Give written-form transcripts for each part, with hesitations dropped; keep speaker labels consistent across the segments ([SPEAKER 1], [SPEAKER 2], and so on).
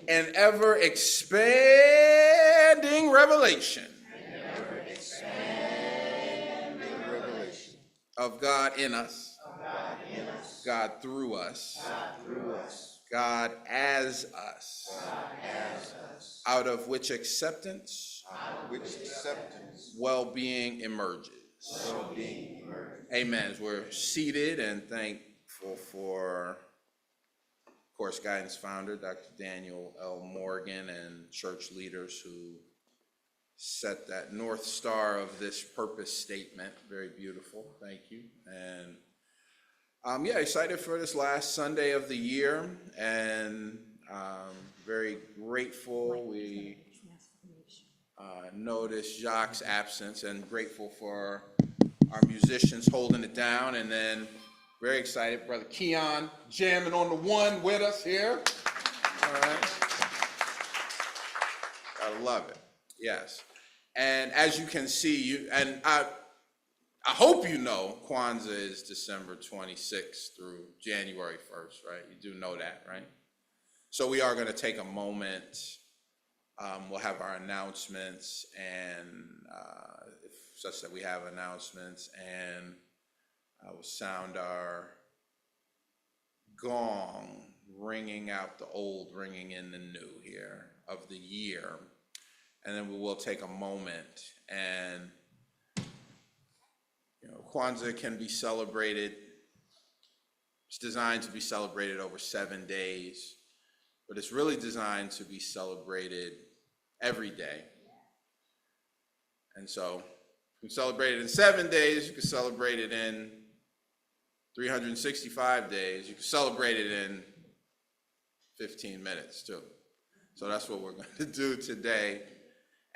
[SPEAKER 1] and ever expanding revelation of God in us, God through us, God as us, out of which acceptance, well-being emerges. Amen. As we're seated and thankful for, of course, Guidance founder, Dr. Daniel L. Morgan, and church leaders who set that North Star of this purpose statement. Very beautiful. Thank you. And excited for this last Sunday of the year, and very grateful. We noticed Jacques' absence, and grateful for our musicians holding it down, and then very excited, Brother Keon jamming on the one with us here. All right. I love it. Yes. And as you can see, I hope you know Kwanzaa is December 26th through January 1st, right? You do know that, right? So we are going to take a moment. We'll have our announcements, and such that we have announcements, and I will sound our gong, ringing out the old, ringing in the new here of the year. And then we will take a moment, and Kwanzaa can be celebrated. It's designed to be celebrated over 7 days, but it's really designed to be celebrated every day. And so you can celebrate it in 7 days, you can celebrate it in 365 days, you can celebrate it in 15 minutes too. So that's what we're going to do today,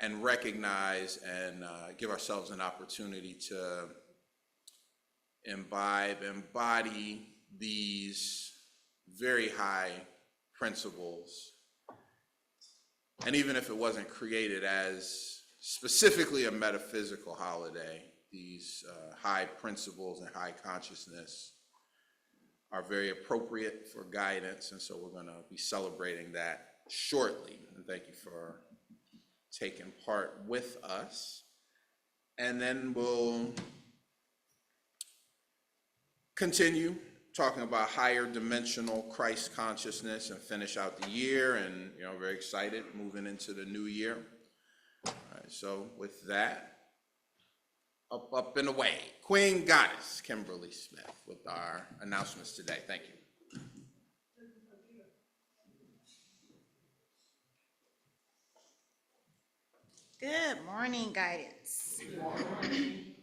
[SPEAKER 1] and recognize and give ourselves an opportunity to embody these very high principles. And even if it wasn't created as specifically a metaphysical holiday, these high principles and high consciousness are very appropriate for guidance, and so we're going to be celebrating that shortly. And thank you for taking part with us. And then we'll continue talking about higher dimensional Christ consciousness and finish out the year, and very excited moving into the new year. All right, so with that, up and away, Queen Goddess Kimberly Smith with our announcements today. Thank you.
[SPEAKER 2] Good morning, Guidance. Good morning.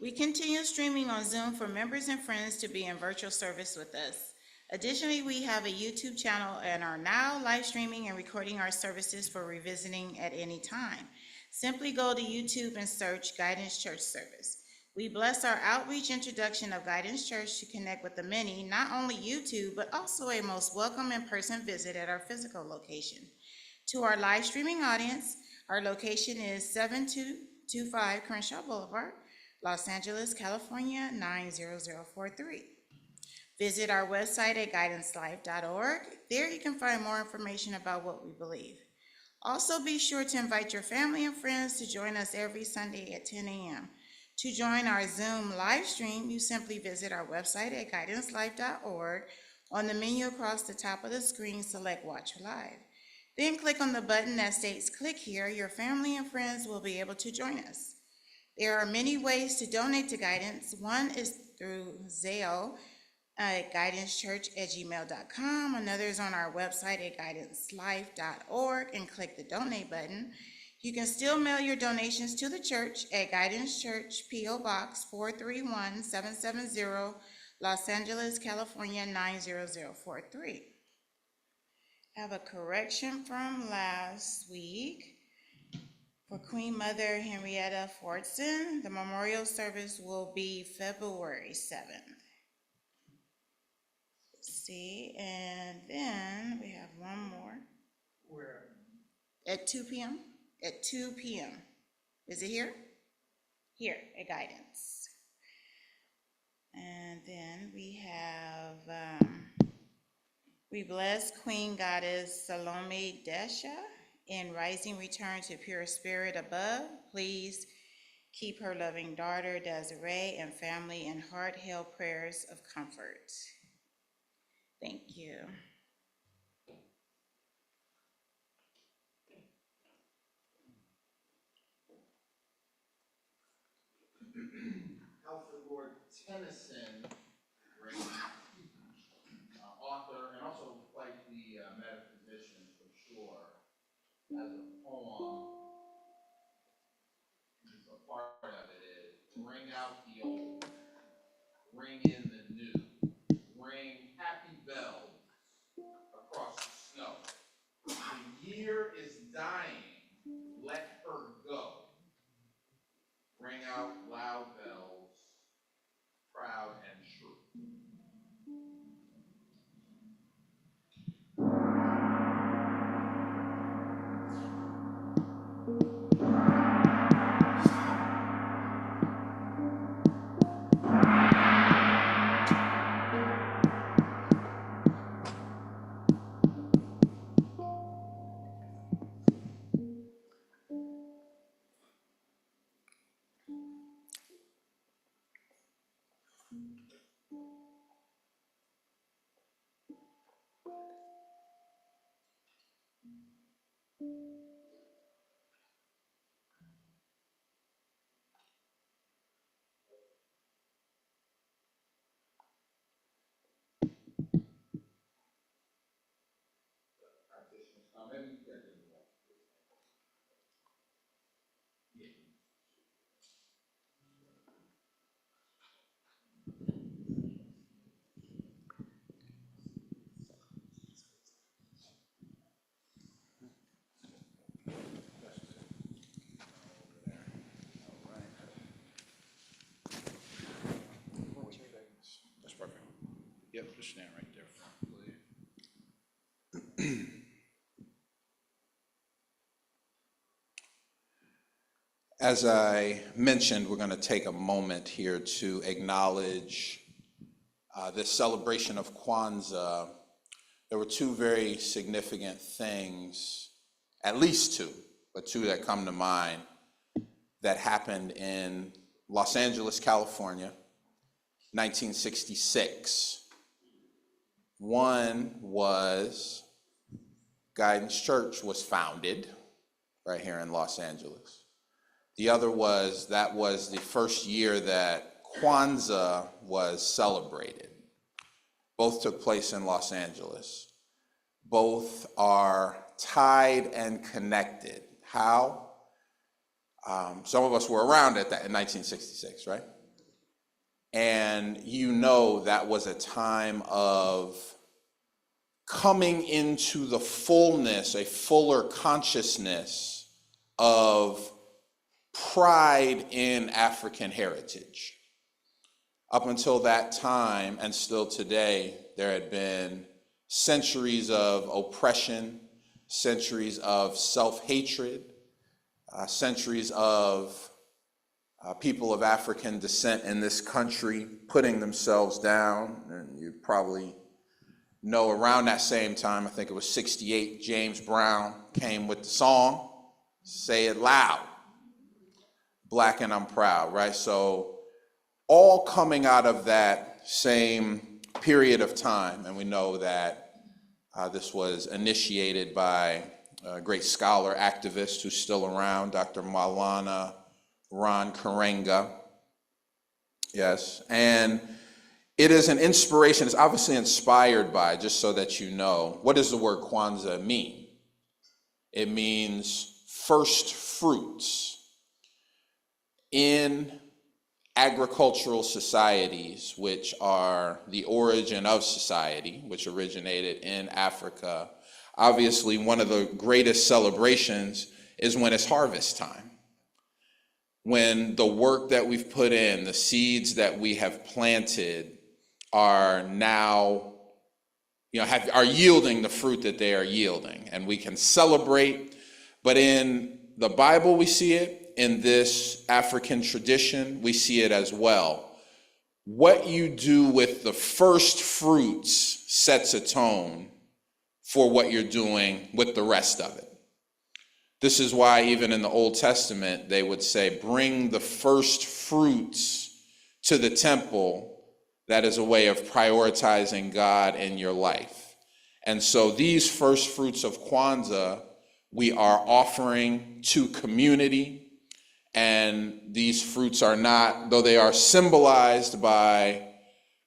[SPEAKER 2] We continue streaming on Zoom for members and friends to be in virtual service with us. Additionally, we have a YouTube channel and are now live streaming and recording our services for revisiting at any time. Simply go to YouTube and search Guidance Church Service. We bless our outreach introduction of Guidance Church to connect with the many, not only YouTube, but also a most welcome in-person visit at our physical location. To our live streaming audience, our location is 7225 Crenshaw Boulevard, Los Angeles, California, 90043. Visit our website at guidancelife.org. There you can find more information about what we believe. Also, be sure to invite your family and friends to join us every Sunday at 10 a.m. To join our Zoom live stream, you simply visit our website at guidancelife.org. On the menu across the top of the screen, select Watch Live. Then click on the button that states Click Here. Your family and friends will be able to join us. There are many ways to donate to Guidance. One is through Zelle at guidancechurch@gmail.com. Another is on our website at guidancelife.org, and click the Donate button. You can still mail your donations to the church at Guidance Church, P.O. Box 431770, Los Angeles, California 90043. I have a correction from last week. For Queen Mother Henrietta Fordson, the memorial service will be February 7th. Let's see, and then we have one more. Where? At 2 p.m. At 2 p.m. Is it here? Here at Guidance. And then we have We bless Queen Goddess Salome Desha in rising return to pure spirit above. Please keep her loving daughter Desiree and family in heart-held prayers of comfort. Thank you.
[SPEAKER 1] Alfred Lord Tennyson, great author, and also quite the metaphysician for sure, has a poem. A part of it is, ring out the old, ring in the new, ring happy bells across the snow. The year is dying, let her go. Ring out loud bells, proud and true. Maybe you guys didn't watch this. Yeah. That's perfect. Yep, just stand right there. As I mentioned, we're going to take a moment here to acknowledge this celebration of Kwanzaa. There were two very significant things, at least two, but two that come to mind, that happened in Los Angeles, California, 1966. One was Guidance Church was founded right here in Los Angeles. The other was, that was the first year that Kwanzaa was celebrated. Both took place in Los Angeles. Both are tied and connected. How? Some of us were around at that in 1966, right? And you know that was a time of coming into the fullness, a fuller consciousness of pride in African heritage. Up until that time, and still today, there had been centuries of oppression, centuries of self-hatred, centuries of people of African descent in this country putting themselves down. And you probably know around that same time, I think it was 68, James Brown came with the song, Say It Loud, Black and I'm Proud, right? So all coming out of that same period of time, and we know that this was initiated by a great scholar, activist who's still around, Dr. Maulana Ron Karenga. Yes, and it is an inspiration. It's obviously inspired by, just so that you know, what does the word Kwanzaa mean? It means first fruits. In agricultural societies, which are the origin of society, which originated in Africa, obviously one of the greatest celebrations is when it's harvest time. When the work that we've put in, the seeds that we have planted are now, are yielding the fruit that they are yielding, and we can celebrate. But in the Bible, we see it. In this African tradition, we see it as well. What you do with the first fruits sets a tone for what you're doing with the rest of it. This is why even in the Old Testament, they would say, bring the first fruits to the temple. That is a way of prioritizing God in your life. And so these first fruits of Kwanzaa, we are offering to community. And these fruits are not, though they are symbolized by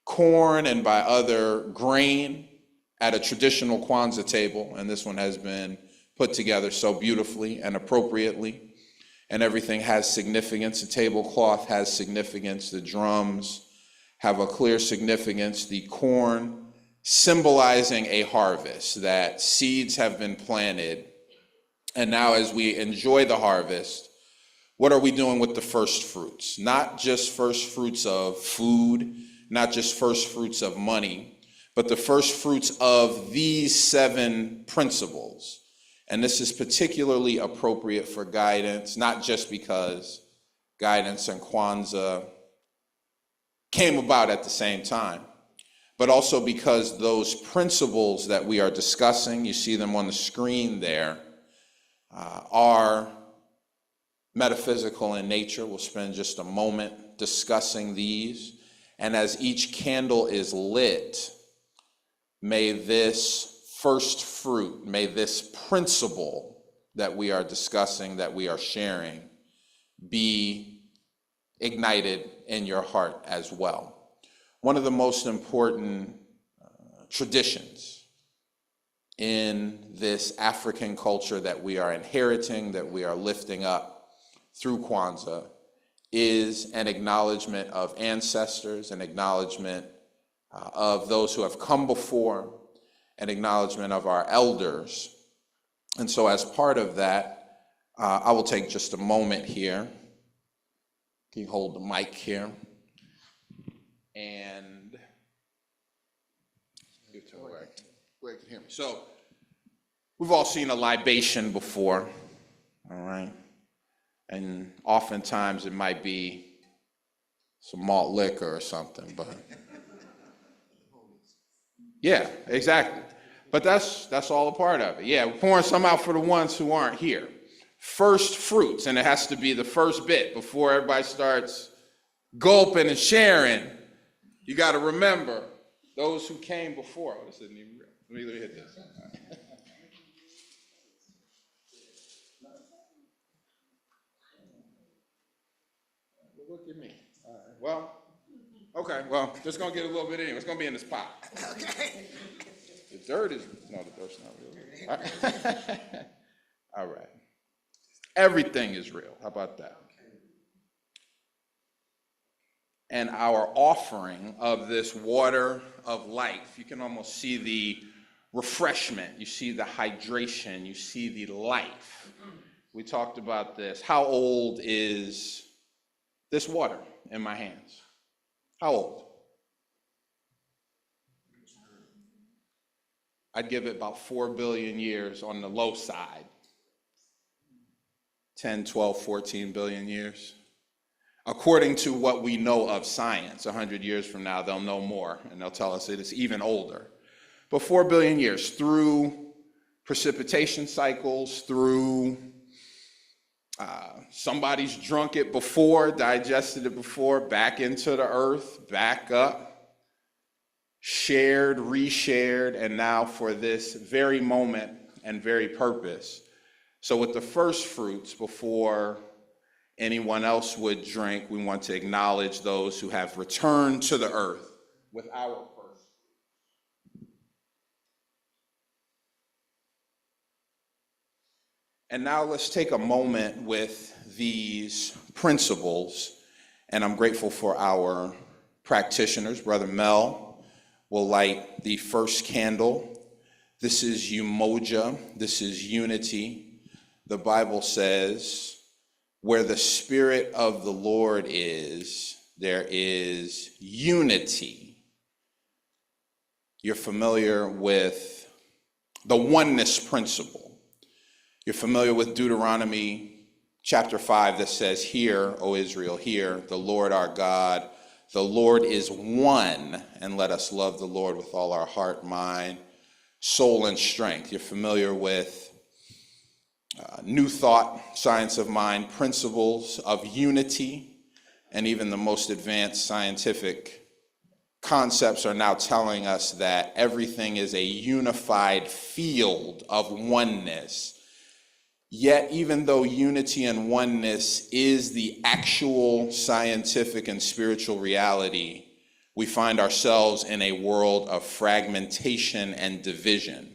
[SPEAKER 1] corn and by other grain at a traditional Kwanzaa table, and this one has been put together so beautifully and appropriately, and everything has significance. The tablecloth has significance. The drums have a clear significance. The corn symbolizing a harvest, that seeds have been planted, and now as we enjoy the harvest, what are we doing with the first fruits? Not just first fruits of food, not just first fruits of money, but the first fruits of these 7 principles. And this is particularly appropriate for guidance, not just because guidance and Kwanzaa came about at the same time, but also because those principles that we are discussing, you see them on the screen there, are metaphysical in nature. We'll spend just a moment discussing these. And as each candle is lit, may this first fruit, may this principle that we are discussing, that we are sharing, be ignited in your heart as well. One of the most important traditions in this African culture that we are inheriting, that we are lifting up through Kwanzaa, is an acknowledgement of ancestors, an acknowledgement of those who have come before, an acknowledgement of our elders. And so as part of that, I will take just a moment here. Can you hold the mic here? And where can hear me. So we've all seen a libation before, all right? And oftentimes it might be some malt liquor or something, but yeah, exactly. But that's all a part of it. Yeah, we're pouring some out for the ones who aren't here. First fruits, and it has to be the first bit before everybody starts gulping and sharing. You got to remember those who came before. Oh, this isn't even real. Let me hit this. Look at me. All right. Well, okay. Well, just gonna get a little bit anyway. It's gonna be in this pot. Okay. The dirt is the dirt's not real. All right. Everything is real. How about that? And our offering of this water of life, you can almost see the refreshment, you see the hydration, you see the life. We talked about this. How old is this water in my hands? How old? I'd give it about 4 billion years on the low side. 10, 12, 14 billion years. According to what we know of science, 100 years from now, they'll know more, and they'll tell us it is even older. But 4 billion years through precipitation cycles, through somebody's drunk it before, digested it before, back into the earth, back up, shared, reshared, and now for this very moment and very purpose. So with the first fruits, before anyone else would drink, we want to acknowledge those who have returned to the earth with our first. And now let's take a moment with these principles, and I'm grateful for our practitioners. Brother Mel will light the first candle. This is Umoja. This is unity. The Bible says, where the Spirit of the Lord is, there is unity. You're familiar with the oneness principle. You're familiar with Deuteronomy chapter 5 that says, "Hear, O Israel, hear, the Lord our God, the Lord is one, and let us love the Lord with all our heart, mind, soul and strength. You're familiar with New Thought, Science of Mind, principles of unity, and even the most advanced scientific concepts are now telling us that everything is a unified field of oneness. Yet, even though unity and oneness is the actual scientific and spiritual reality, we find ourselves in a world of fragmentation and division.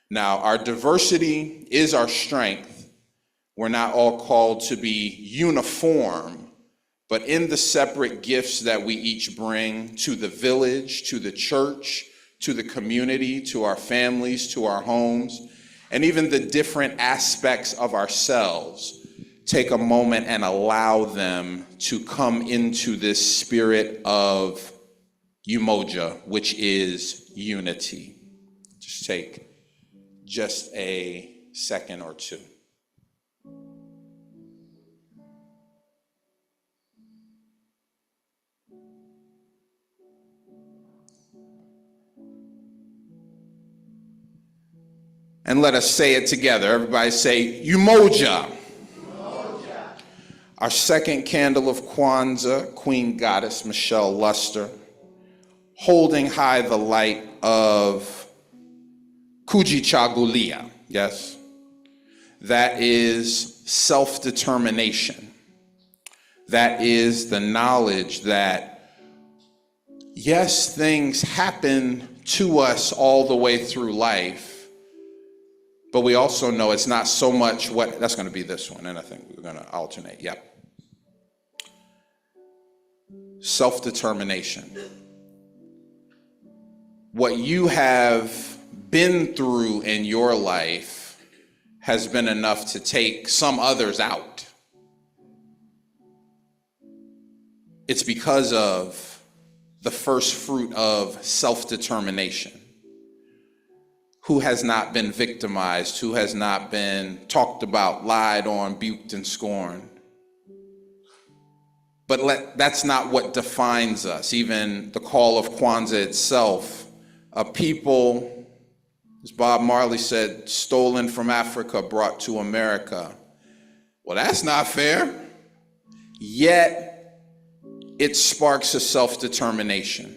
[SPEAKER 1] Now, our diversity is our strength. We're not all called to be uniform, but in the separate gifts that we each bring to the village, to the church, to the community, to our families, to our homes, and even the different aspects of ourselves, take a moment and allow them to come into this spirit of umoja, which is unity. Just take just a second or two. And let us say it together. Everybody say, Umoja. Umoja. Our second candle of Kwanzaa, Queen Goddess Michelle Luster, holding high the light of Kujichagulia, yes? That is self-determination. That is the knowledge that, yes, things happen to us all the way through life, but we also know it's not so much what, that's going to be this one, and I think we're going to alternate, yep. Self-determination. What you have been through in your life has been enough to take some others out. It's because of the first fruit of self-determination. Who has not been victimized? Who has not been talked about, lied on, buked, and scorned? But that's not what defines us. Even the call of Kwanzaa itself, a people, as Bob Marley said, stolen from Africa, brought to America. Well, that's not fair. Yet, it sparks a self-determination.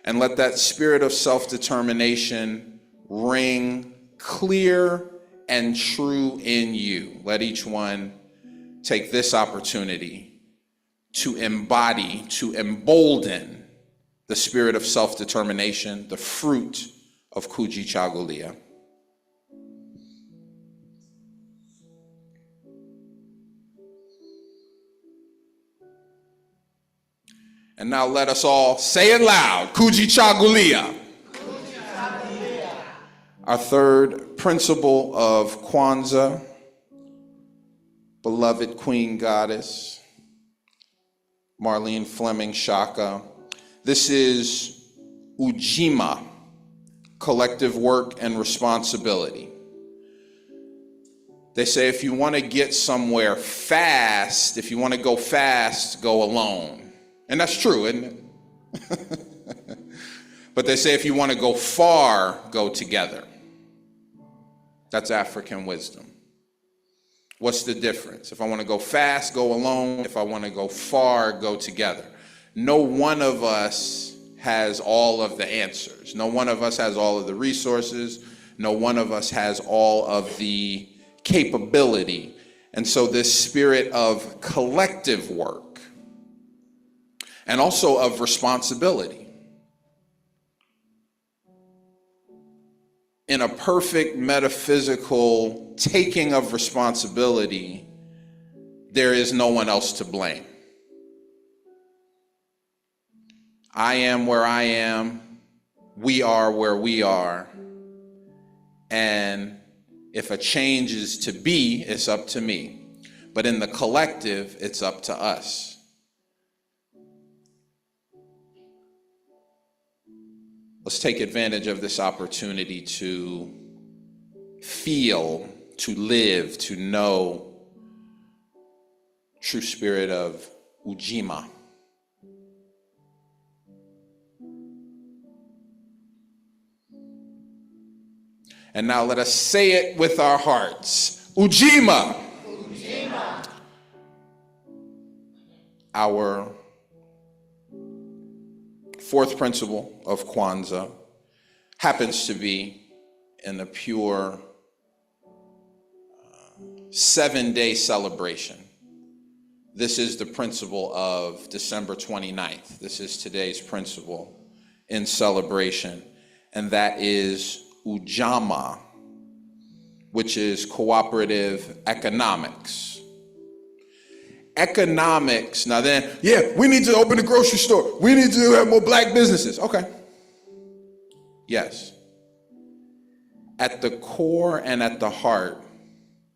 [SPEAKER 1] And let that spirit of self-determination ring clear and true in you. Let each one take this opportunity to embody, to embolden the spirit of self-determination, the fruit of Kujichagulia. And now let us all say it loud, Kujichagulia. Our third principle of Kwanzaa, beloved Queen Goddess, Marlene Fleming Shaka. This is Ujima, collective work and responsibility. They say if you want to get somewhere fast, if you want to go fast, go alone. And that's true, isn't it? But they say if you want to go far, go together. That's African wisdom. What's the difference? If I want to go fast, go alone. If I want to go far, go together. No one of us has all of the answers. No one of us has all of the resources. No one of us has all of the capability. And so this spirit of collective work and also of responsibility. In a perfect metaphysical taking of responsibility, there is no one else to blame. I am where I am, we are where we are, and if a change is to be, it's up to me. But in the collective, it's up to us. Let's take advantage of this opportunity to feel, to live, to know true spirit of Ujima. And now let us say it with our hearts. Ujima. Our fourth principle of Kwanzaa happens to be in the pure 7-day celebration. This is the principle of December 29th. This is today's principle in celebration, and that is Ujamaa, which is cooperative economics. Economics, now then, yeah, we need to open a grocery store. We need to have more black businesses. Okay. Yes. At the core and at the heart,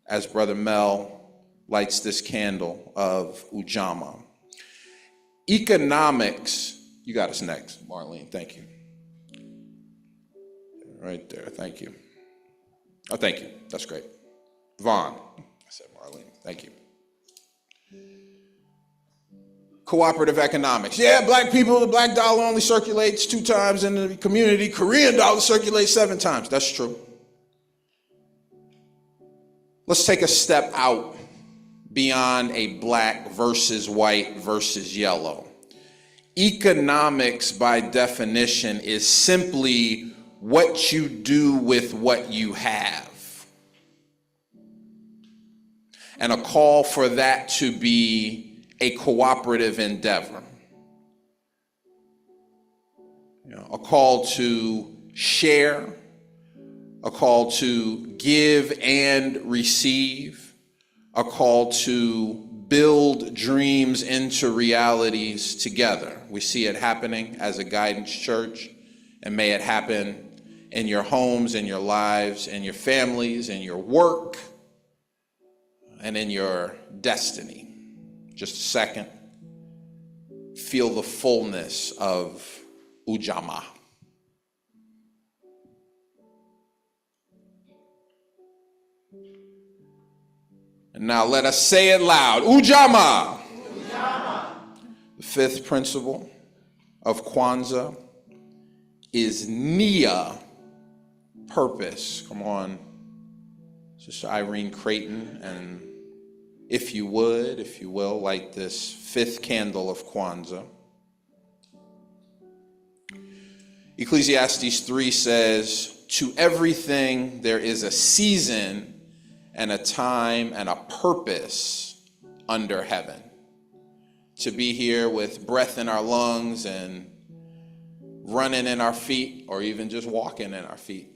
[SPEAKER 1] as Brother Mel lights this candle of Ujamaa, economics, you got us next, Marlene, thank you. Right there, thank you. Oh, thank you, that's great. Vaughn, I said Marlene, thank you. Cooperative economics. Yeah, black people, the black dollar only circulates 2 times in the community. Korean dollar circulates 7 times. That's true. Let's take a step out beyond a black versus white versus yellow. Economics, by definition, is simply what you do with what you have. And a call for that to be a cooperative endeavor. A call to share, a call to give and receive, a call to build dreams into realities together. We see it happening as a Guidance Church, and may it happen in your homes, in your lives, in your families, in your work, and in your destiny. Just a second. Feel the fullness of Ujamaa. And now let us say it loud. Ujamaa. Ujamaa. The fifth principle of Kwanzaa is Nia, purpose. Come on, Sister Irene Creighton, and if you will, light this fifth candle of Kwanzaa. Ecclesiastes 3 says, to everything there is a season and a time and a purpose under heaven. To be here with breath in our lungs and running in our feet, or even just walking in our feet,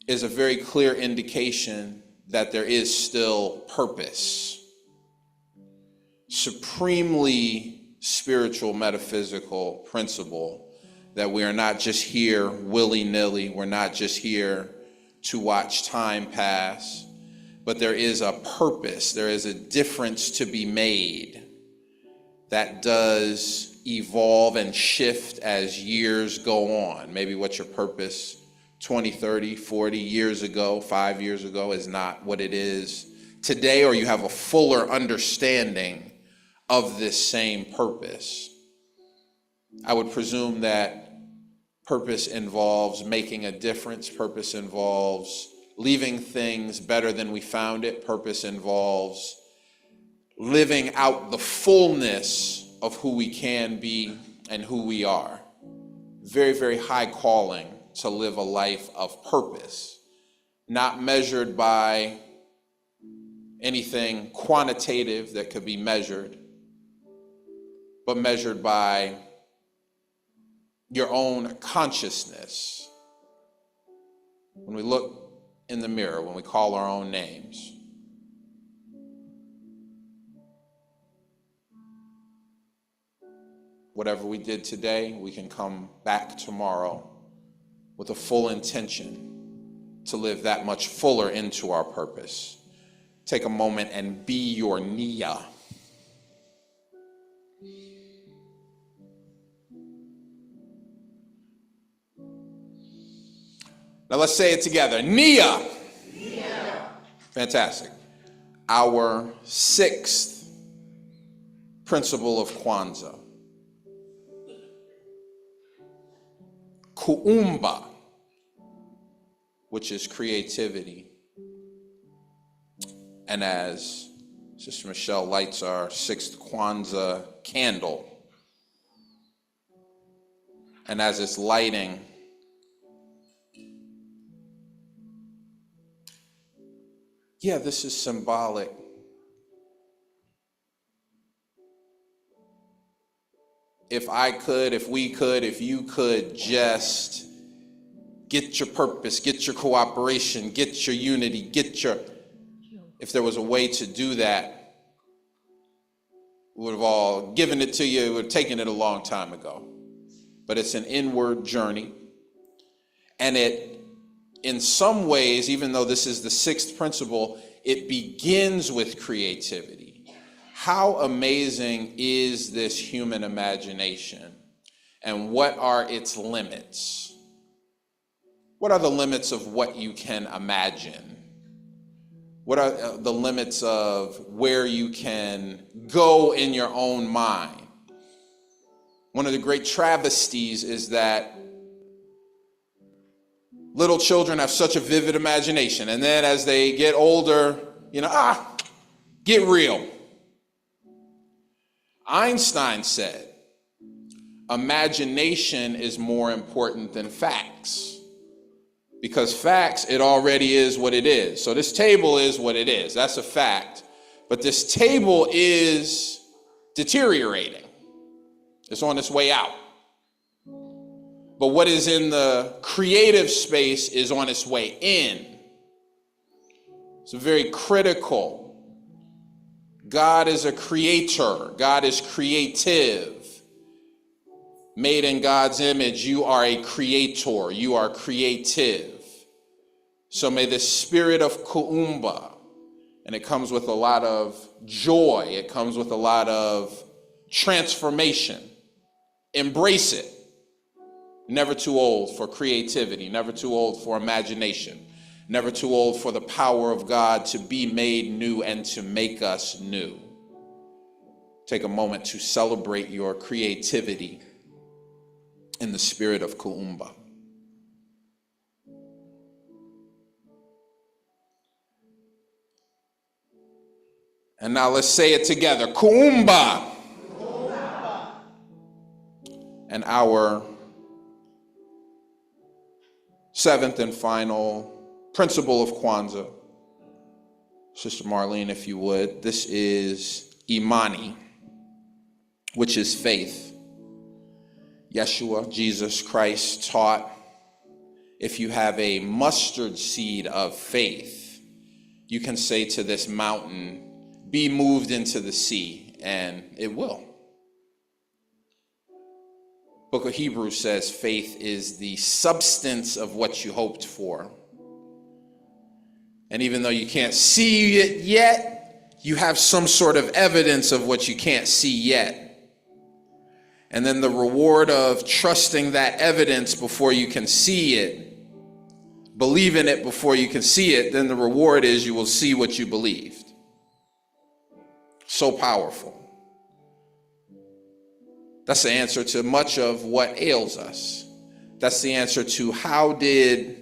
[SPEAKER 1] is a very clear indication that there is still purpose. Supremely spiritual, metaphysical principle that we are not just here willy-nilly, we're not just here to watch time pass, but there is a purpose, there is a difference to be made that does evolve and shift as years go on. Maybe what your purpose 20, 30, 40 years ago, 5 years ago is not what it is today, or you have a fuller understanding of this same purpose. I would presume that purpose involves making a difference. Purpose involves leaving things better than we found it. Purpose involves living out the fullness of who we can be and who we are. Very, very high calling to live a life of purpose, not measured by anything quantitative that could be measured, but measured by your own consciousness. When we look in the mirror, when we call our own names, whatever we did today, we can come back tomorrow with a full intention to live that much fuller into our purpose. Take a moment and be your Nia. Now let's say it together. Nia. Nia. Fantastic. Our sixth principle of Kwanzaa. Kuumba. which is creativity. And as Sister Michelle lights our 6th Kwanzaa candle, and as it's lighting, this is symbolic. If you could just get your purpose, get your cooperation, get your unity, if there was a way to do that, we would have all given it to you, we would have taken it a long time ago. But it's an inward journey. And it, in some ways, even though this is the 6th principle, it begins with creativity. How amazing is this human imagination? And what are its limits? What are the limits of what you can imagine? What are the limits of where you can go in your own mind? One of the great travesties is that little children have such a vivid imagination, and then as they get older, get real. Einstein said, imagination is more important than facts. Because facts, it already is what it is. So this table is what it is. That's a fact. But this table is deteriorating. It's on its way out. But what is in the creative space is on its way in. It's very critical. God is a creator. God is creative. Made in God's image, you are a creator. You are creative. So may the spirit of Kuumba, and it comes with a lot of joy. It comes with a lot of transformation. Embrace it. Never too old for creativity. Never too old for imagination. Never too old for the power of God to be made new and to make us new. Take a moment to celebrate your creativity in the spirit of Kuumba. And now let's say it together. Kuumba. Kuumba. And our 7th and final principle of Kwanzaa. Sister Marlene, if you would. This is Imani, which is faith. Yeshua, Jesus Christ, taught if you have a mustard seed of faith, you can say to this mountain, be moved into the sea, and it will. Book of Hebrews says faith is the substance of what you hoped for. And even though you can't see it yet, you have some sort of evidence of what you can't see yet. And then the reward of trusting that evidence before you can see it, believe in it before you can see it, then the reward is you will see what you believed. So powerful. That's the answer to much of what ails us. That's the answer to how did,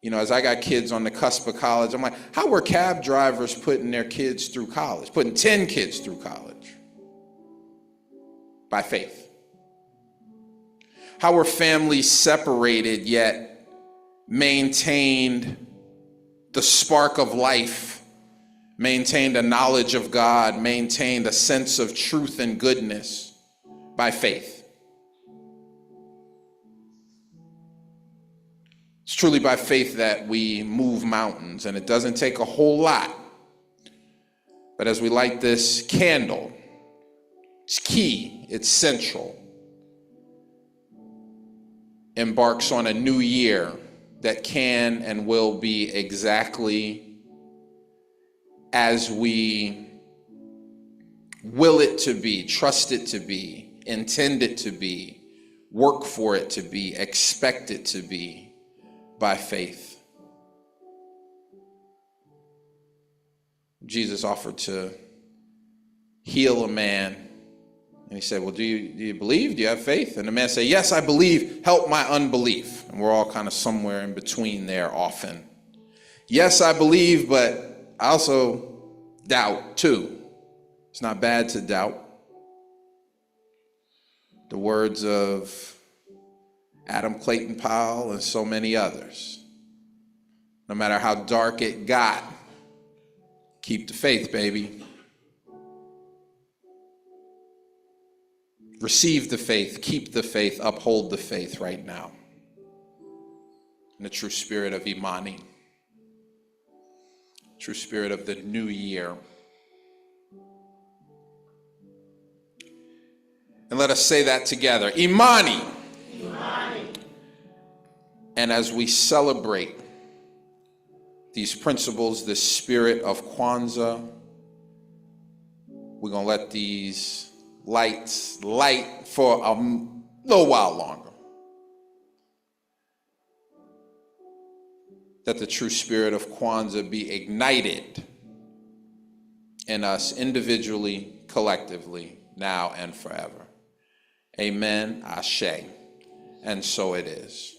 [SPEAKER 1] as I got kids on the cusp of college, I'm like, how were cab drivers putting their kids through college, putting 10 kids through college? By faith. How were families separated yet maintained the spark of life, maintained a knowledge of God, maintained a sense of truth and goodness? By faith. It's truly by faith that we move mountains, and it doesn't take a whole lot. But as we light this candle, it's key, it's central. Embarks on a new year that can and will be exactly as we will it to be, trust it to be, intend it to be, work for it to be, expect it to be, by faith. Jesus offered to heal a man And he said, well, do you believe? Do you have faith? And the man said, yes, I believe. Help my unbelief. And we're all kind of somewhere in between there often. Yes, I believe, but I also doubt too. It's not bad to doubt. The words of Adam Clayton Powell and so many others. No matter how dark it got, keep the faith, baby. Receive the faith, keep the faith, uphold the faith right now. In the true spirit of Imani, true spirit of the new year. And let us say that together. Imani. Imani. And as we celebrate these principles, this spirit of Kwanzaa, we're going to let these lights light for a little while longer. That the true spirit of Kwanzaa be ignited in us individually, collectively, now and forever. Amen, Ashe, and so it is.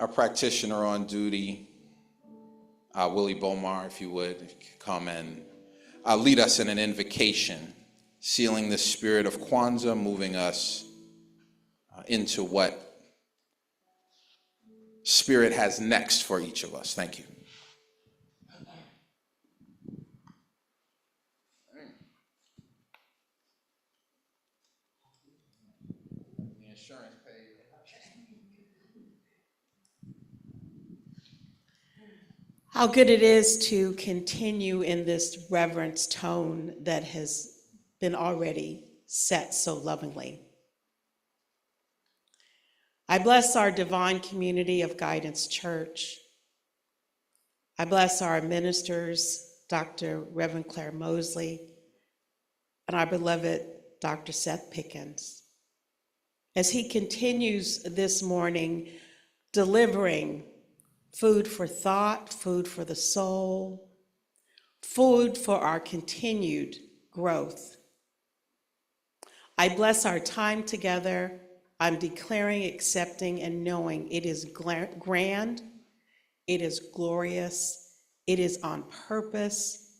[SPEAKER 1] Our practitioner on duty, Willie Bomar, if you would, come and lead us in an invocation, sealing the spirit of Kwanzaa, moving us into what Spirit has next for each of us. Thank you. The insurance paid.
[SPEAKER 3] How good it is to continue in this reverence tone that has been already set so lovingly. I bless our divine community of Guidance Church. I bless our ministers, Dr. Reverend Claire Mosley, and our beloved Dr. Seth Pickens, as he continues this morning delivering food for thought, food for the soul, food for our continued growth. I bless our time together. I'm declaring, accepting, and knowing it is grand, it is glorious, it is on purpose,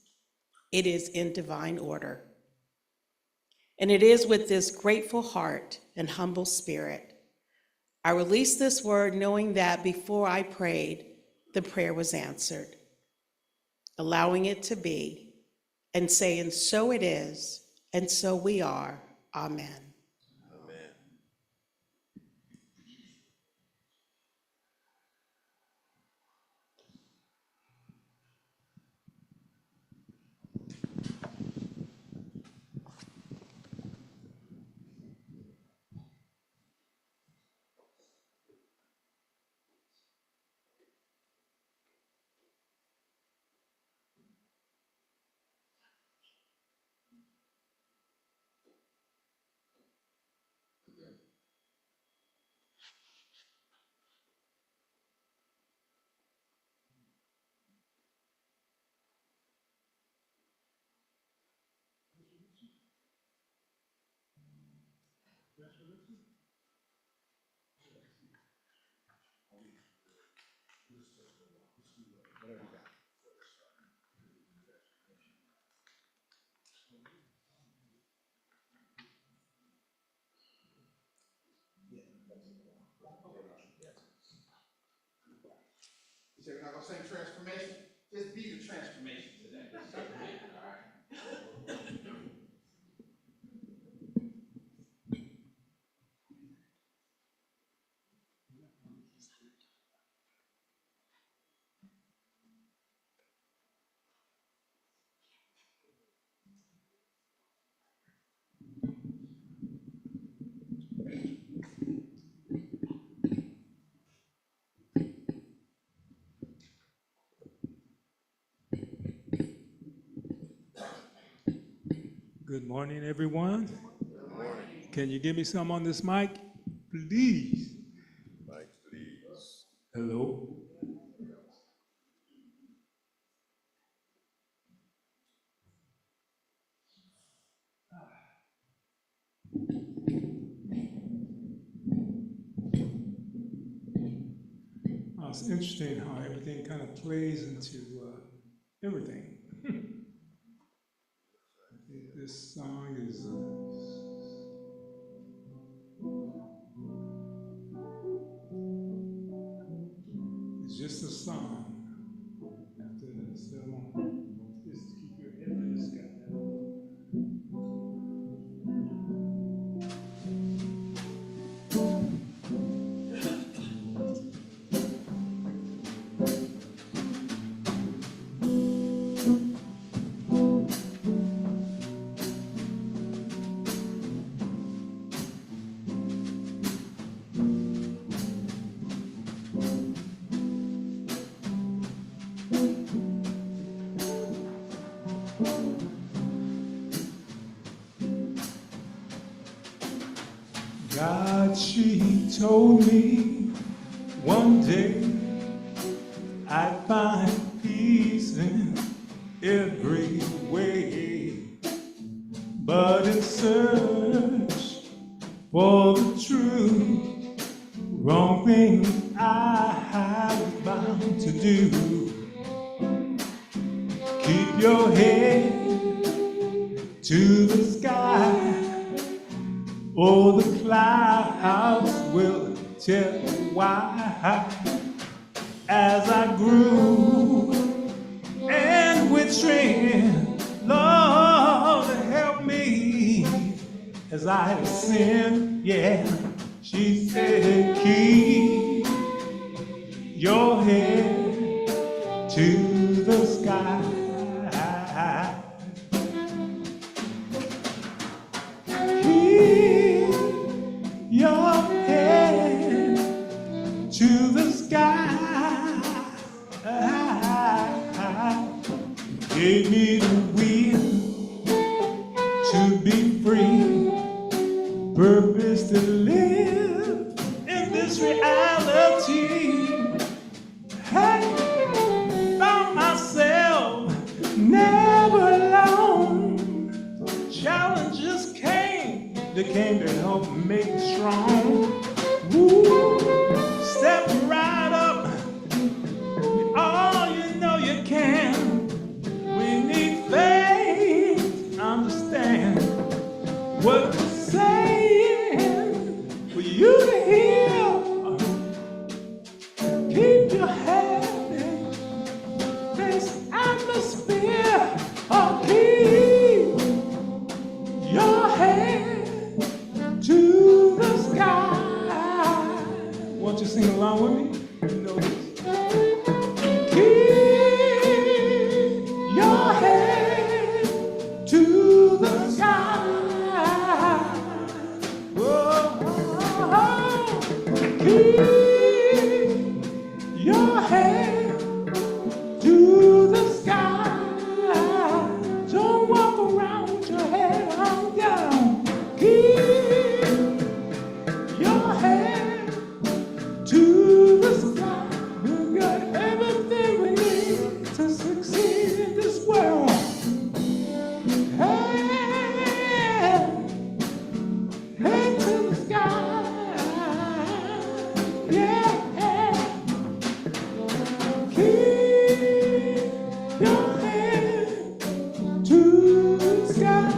[SPEAKER 3] it is in divine order. And it is with this grateful heart and humble spirit I release this word knowing that before I prayed, the prayer was answered, allowing it to be and saying, so it is, and so we are. Amen.
[SPEAKER 4] Amen.
[SPEAKER 1] You say we're not gonna sing transformation? Just be the transformation today. All right.
[SPEAKER 4] Good morning, everyone. Good morning. Can you give me some on this mic? Please.
[SPEAKER 5] Mike, please.
[SPEAKER 4] Hello. It's interesting how everything kind of plays into everything. I think this song is it's just a song. After the sermon, just to keep your head in the sky. God, she told me one day I'd find peace in every way, but in search for the truth, wrong thing I was bound to do. Keep your head to the sky, or the clouds will tell you why. As I grew and with strength, Lord, help me as I have sinned. Yeah, she said, keep your head to the sky. Your head to the sky. Gave me the will to be free, purpose to live in this reality. Hey, found myself never alone. Challenges came, they came to help make me strong. Ooh, step right up, all you know you can. We need faith, understand what we're saying for you to hear. Keep your head in this atmosphere, or keep your head to the sky. Won't you sing along with me? You know this. Keep your head to the sky. Whoa. Keep your head to the sky. Don't walk around with your head hung down. Keep your head to the sky. We got everything we need to succeed in this world. Hey, head to the sky. Yeah. Keep your head to the sky.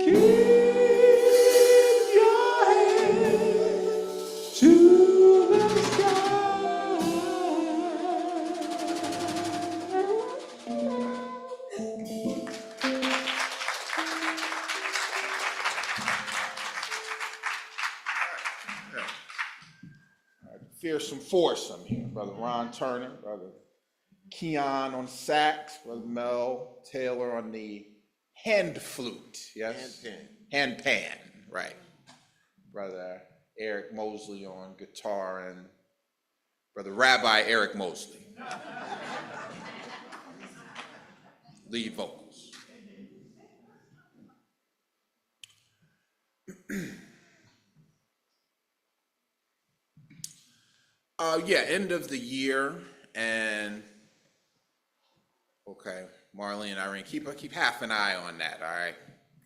[SPEAKER 4] Keep your head to the sky.
[SPEAKER 1] Fearsome foursome here. Brother Ron Turner, Brother Keon on sax, Brother Mel Taylor on the hand flute, yes? Hand pan, right. Brother Eric Mosley on guitar, and Brother Rabbi Eric Mosley. lead vocals. Yeah, end of the year, and okay, Marlene and Irene, keep half an eye on that, all right?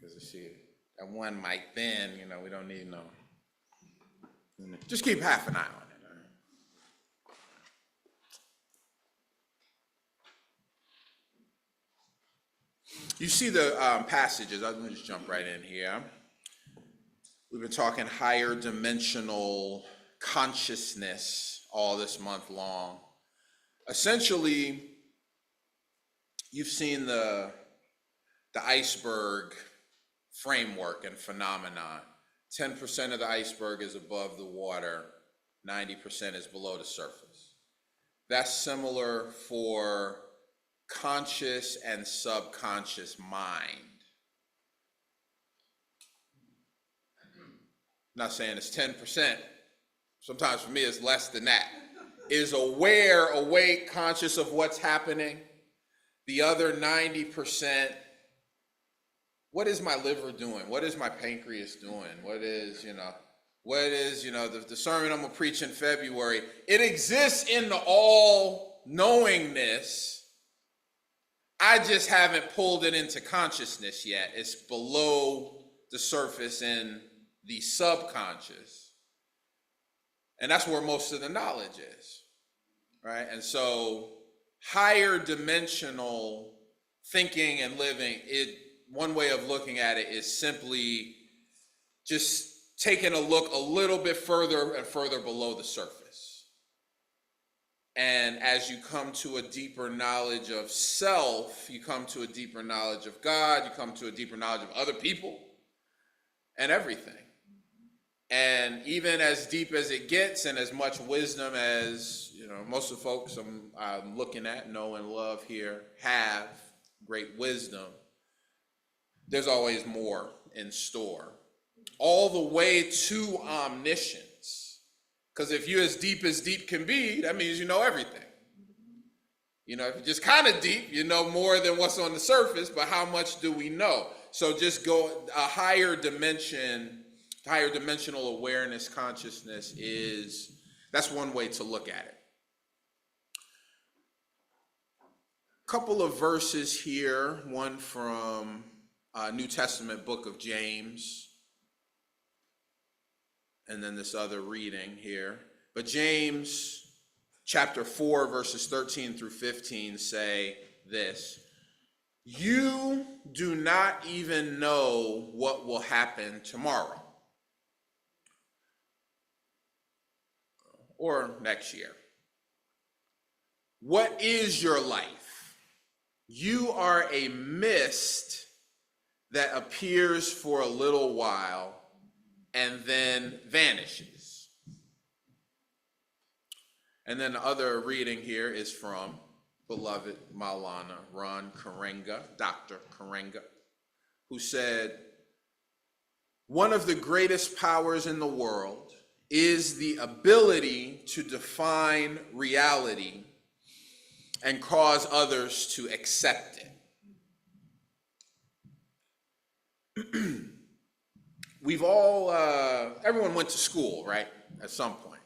[SPEAKER 1] Because I see that one mic then, we don't need no. Just keep half an eye on it, all right? You see the passages. I'm going to just jump right in here. We've been talking higher dimensional consciousness all this month long. Essentially, you've seen the iceberg framework and phenomenon. 10% of the iceberg is above the water, 90% is below the surface. That's similar for conscious and subconscious mind. I'm not saying it's 10%. Sometimes for me it's less than that. Is aware, awake, conscious of what's happening. The other 90%, what is my liver doing? What is my pancreas doing? What is the sermon I'm gonna preach in February? It exists in the all-knowingness. I just haven't pulled it into consciousness yet. It's below the surface in the subconscious. And that's where most of the knowledge is, right? And so higher dimensional thinking and living, one way of looking at it is simply just taking a look a little bit further and further below the surface. And as you come to a deeper knowledge of self, you come to a deeper knowledge of God, you come to a deeper knowledge of other people and everything. And even as deep as it gets and as much wisdom as, most of the folks I'm looking at, know and love here have great wisdom, there's always more in store. All the way to omniscience. Because if you're as deep can be, that means you know everything. If you're just kind of deep, you know more than what's on the surface, but how much do we know? So just go a higher dimensional awareness, consciousness that's one way to look at it. A couple of verses here, one from New Testament book of James, and then this other reading here. But James chapter 4, verses 13 through 15 say this: you do not even know what will happen tomorrow or next year. What is your life? You are a mist that appears for a little while and then vanishes. And then the other reading here is from beloved Maulana Ron Karenga, Dr. Karenga, who said, one of the greatest powers in the world is the ability to define reality and cause others to accept it. We've all, everyone went to school, right? At some point.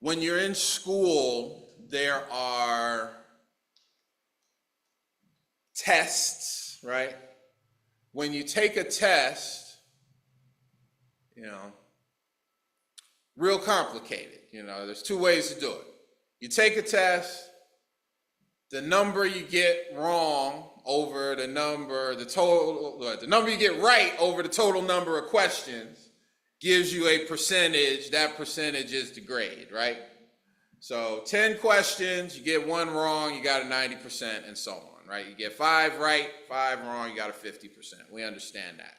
[SPEAKER 1] When you're in school, there are tests, right? When you take a test, real complicated. There's two ways to do it. You take a test, the number you get wrong over the number you get right over the total number of questions gives you a percentage. That percentage is the grade, right? So 10 questions, you get one wrong, you got a 90%, and so on, right? You get 5 right, 5 wrong, you got a 50%. We understand that.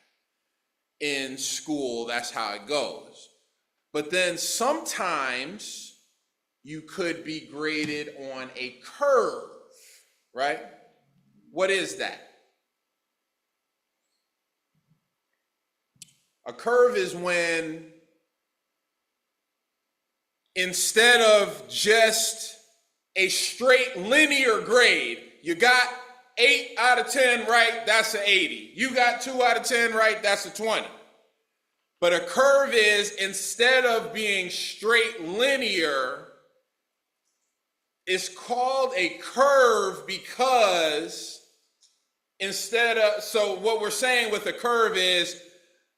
[SPEAKER 1] In school, that's how it goes. But then sometimes you could be graded on a curve, right? What is that? A curve is when instead of just a straight linear grade, You got 8 out of 10 right, that's an 80. You got 2 out of 10 right, that's a 20. But a curve is, instead of being straight linear, it's called a curve because so what we're saying with a curve is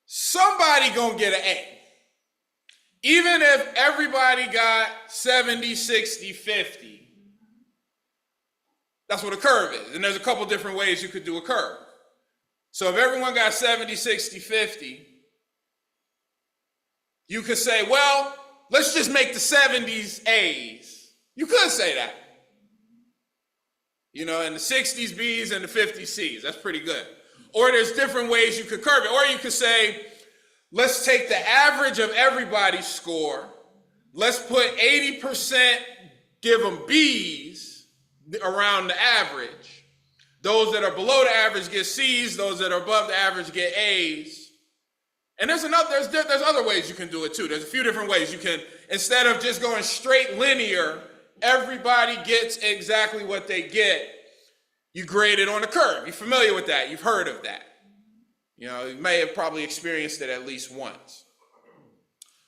[SPEAKER 1] somebody gonna get an A. Even if everybody got 70, 60, 50. That's what a curve is. And there's a couple different ways you could do a curve. So if everyone got 70, 60, 50, you could say, well, let's just make the 70s A's. You could say that. You know, and the 60s B's and the 50s C's. That's pretty good. Or there's different ways you could curve it. Or you could say, let's take the average of everybody's score. Let's put 80%, give them B's around the average. Those that are below the average get C's. Those that are above the average get A's. And there's other ways you can do it too. There's a few different ways you can, instead of just going straight linear, everybody gets exactly what they get. You grade it on a curve. You're familiar with that. You've heard of that. You know, you may have probably experienced it at least once.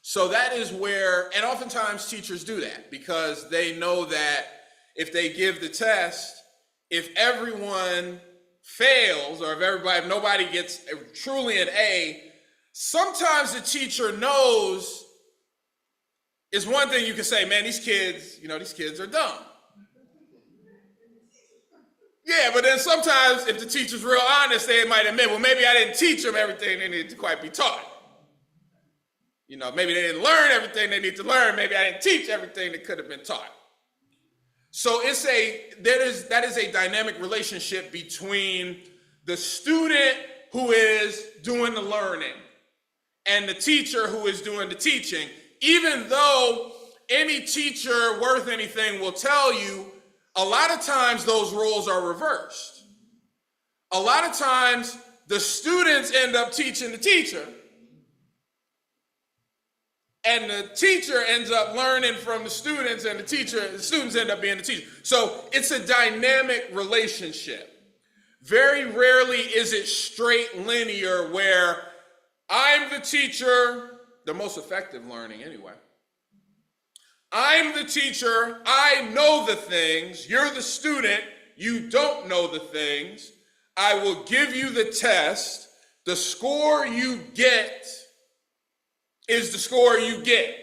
[SPEAKER 1] So that is where, and oftentimes teachers do that because they know that if they give the test, if everyone fails or if nobody gets truly an A, sometimes the teacher knows. It's one thing you can say, man, these kids are dumb. Yeah, but then sometimes if the teacher's real honest, they might admit, well, maybe I didn't teach them everything they needed to quite be taught. You know, maybe they didn't learn everything they need to learn. Maybe I didn't teach everything that could have been taught. So that is a dynamic relationship between the student who is doing the learning and the teacher who is doing the teaching, even though any teacher worth anything will tell you a lot of times those roles are reversed. A lot of times the students end up teaching the teacher, and the teacher ends up learning from the students, and the students end up being the teacher. So it's a dynamic relationship. Very rarely is it straight linear where I'm the teacher, the most effective learning anyway. I'm the teacher, I know the things, you're the student, you don't know the things. I will give you the test, the score you get is the score you get.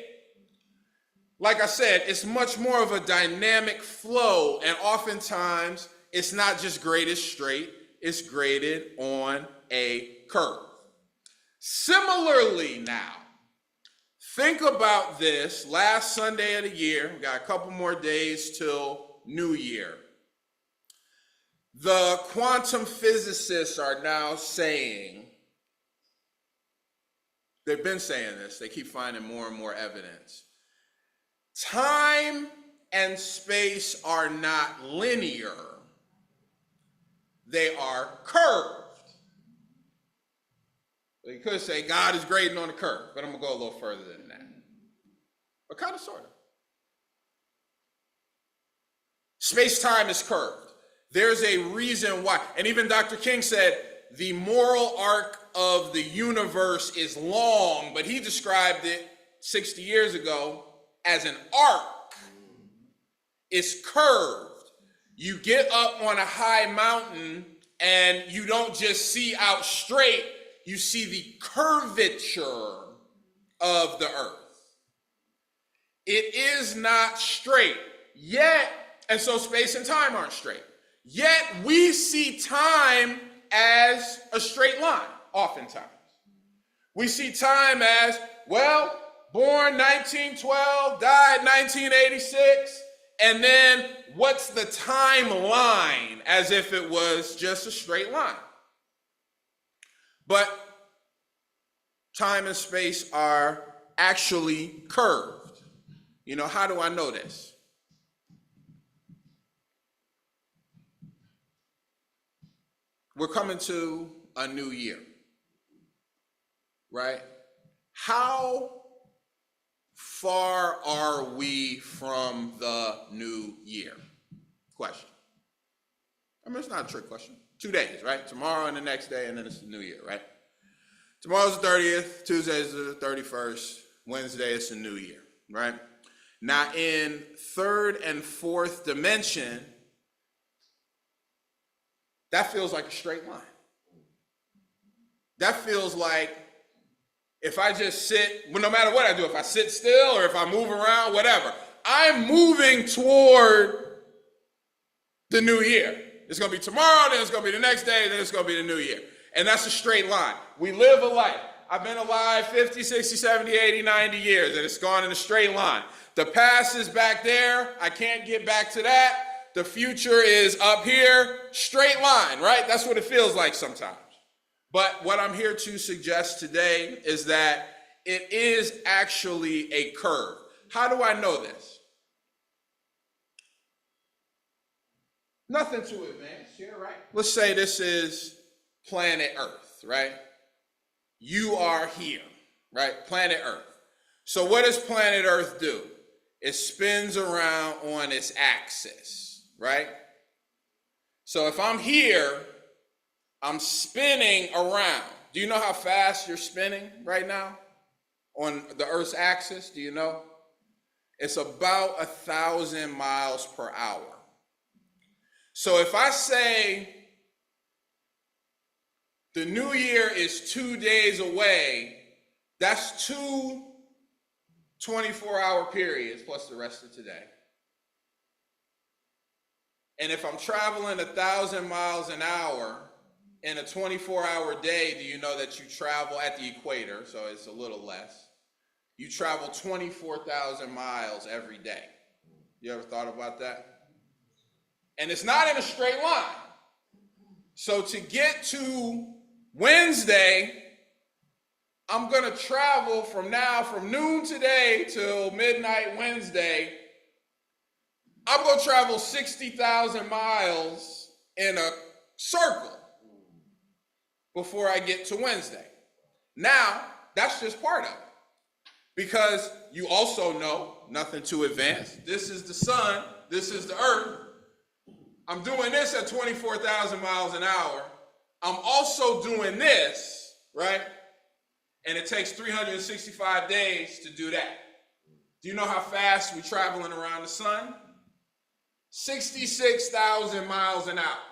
[SPEAKER 1] Like I said, it's much more of a dynamic flow, and oftentimes it's not just graded straight, it's graded on a curve. Similarly now, think about this, last Sunday of the year, we got a couple more days till New Year. The quantum physicists are now saying, they've been saying this, they keep finding more and more evidence. Time and space are not linear, they are curved. You could say God is grading on a curve, but I'm going to go a little further than that. But kind of, sort of. Space-time is curved. There's a reason why. And even Dr. King said the moral arc of the universe is long, but he described it 60 years ago as an arc. It's curved. You get up on a high mountain and you don't just see out straight, you see the curvature of the earth. It is not straight yet, and so space and time aren't straight. Yet we see time as a straight line, oftentimes. We see time as, well, born 1912, died 1986, and then what's the timeline, as if it was just a straight line. But time and space are actually curved. You know, how do I know this? We're coming to a new year, right? How far are we from the new year? Question. mean, it's not a trick question. 2 days, right? Tomorrow and the next day, and then it's the new year, right? Tomorrow's the 30th, Tuesday's the 31st, Wednesday is the new year, right? Now, in third and fourth dimension, that feels like a straight line. That feels like if I just sit, well, no matter what I do, if I sit still or if I move around, whatever, I'm moving toward the new year. It's going to be tomorrow, then it's going to be the next day, then it's going to be the new year. And that's a straight line. We live a life. I've been alive 50, 60, 70, 80, 90 years, and it's gone in a straight line. The past is back there. I can't get back to that. The future is up here. Straight line, right? That's what it feels like sometimes. But what I'm here to suggest today is that it is actually a curve. How do I know this? Nothing too advanced here, right? Let's say this is planet Earth, right? You are here, right? Planet Earth. So what does planet Earth do? It spins around on its axis, right? So if I'm here, I'm spinning around. Do you know how fast you're spinning right now on the Earth's axis? Do you know? It's about 1,000 miles per hour. So if I say the new year is 2 days away, that's 2 24-hour periods plus the rest of today. And if I'm traveling 1,000 miles an hour in a 24-hour day, do you know that you travel at the equator, so it's a little less. You travel 24,000 miles every day. You ever thought about that? And it's not in a straight line. So to get to Wednesday, I'm going to travel from noon today till midnight Wednesday. I'm going to travel 60,000 miles in a circle before I get to Wednesday. Now, that's just part of it. Because you also know, nothing too advanced, this is the sun, this is the earth. I'm doing this at 24,000 miles an hour. I'm also doing this, right? And it takes 365 days to do that. Do you know how fast we're traveling around the sun? 66,000 miles an hour.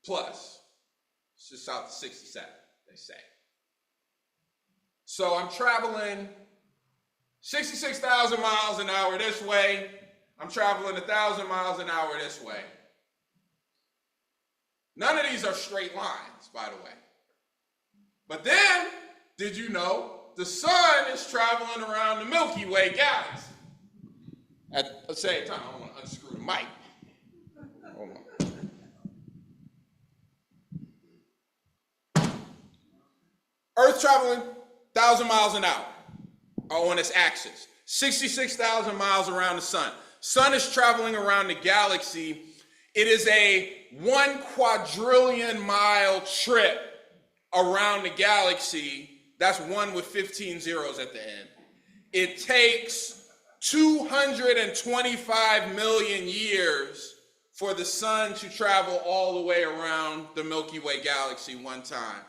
[SPEAKER 1] Plus, it's just south of 67, they say. So I'm traveling 66,000 miles an hour this way. I'm traveling 1,000 miles an hour this way. None of these are straight lines, by the way. But then, did you know the sun is traveling around the Milky Way galaxy? At the same time, I don't want to unscrew the mic. Hold on. Earth traveling 1,000 miles an hour on its axis. 66,000 miles around the sun. Sun is traveling around the galaxy. It is a 1 quadrillion mile trip around the galaxy. That's 1 with 15 zeros at the end. It takes 225 million years for the sun to travel all the way around the Milky Way galaxy one time,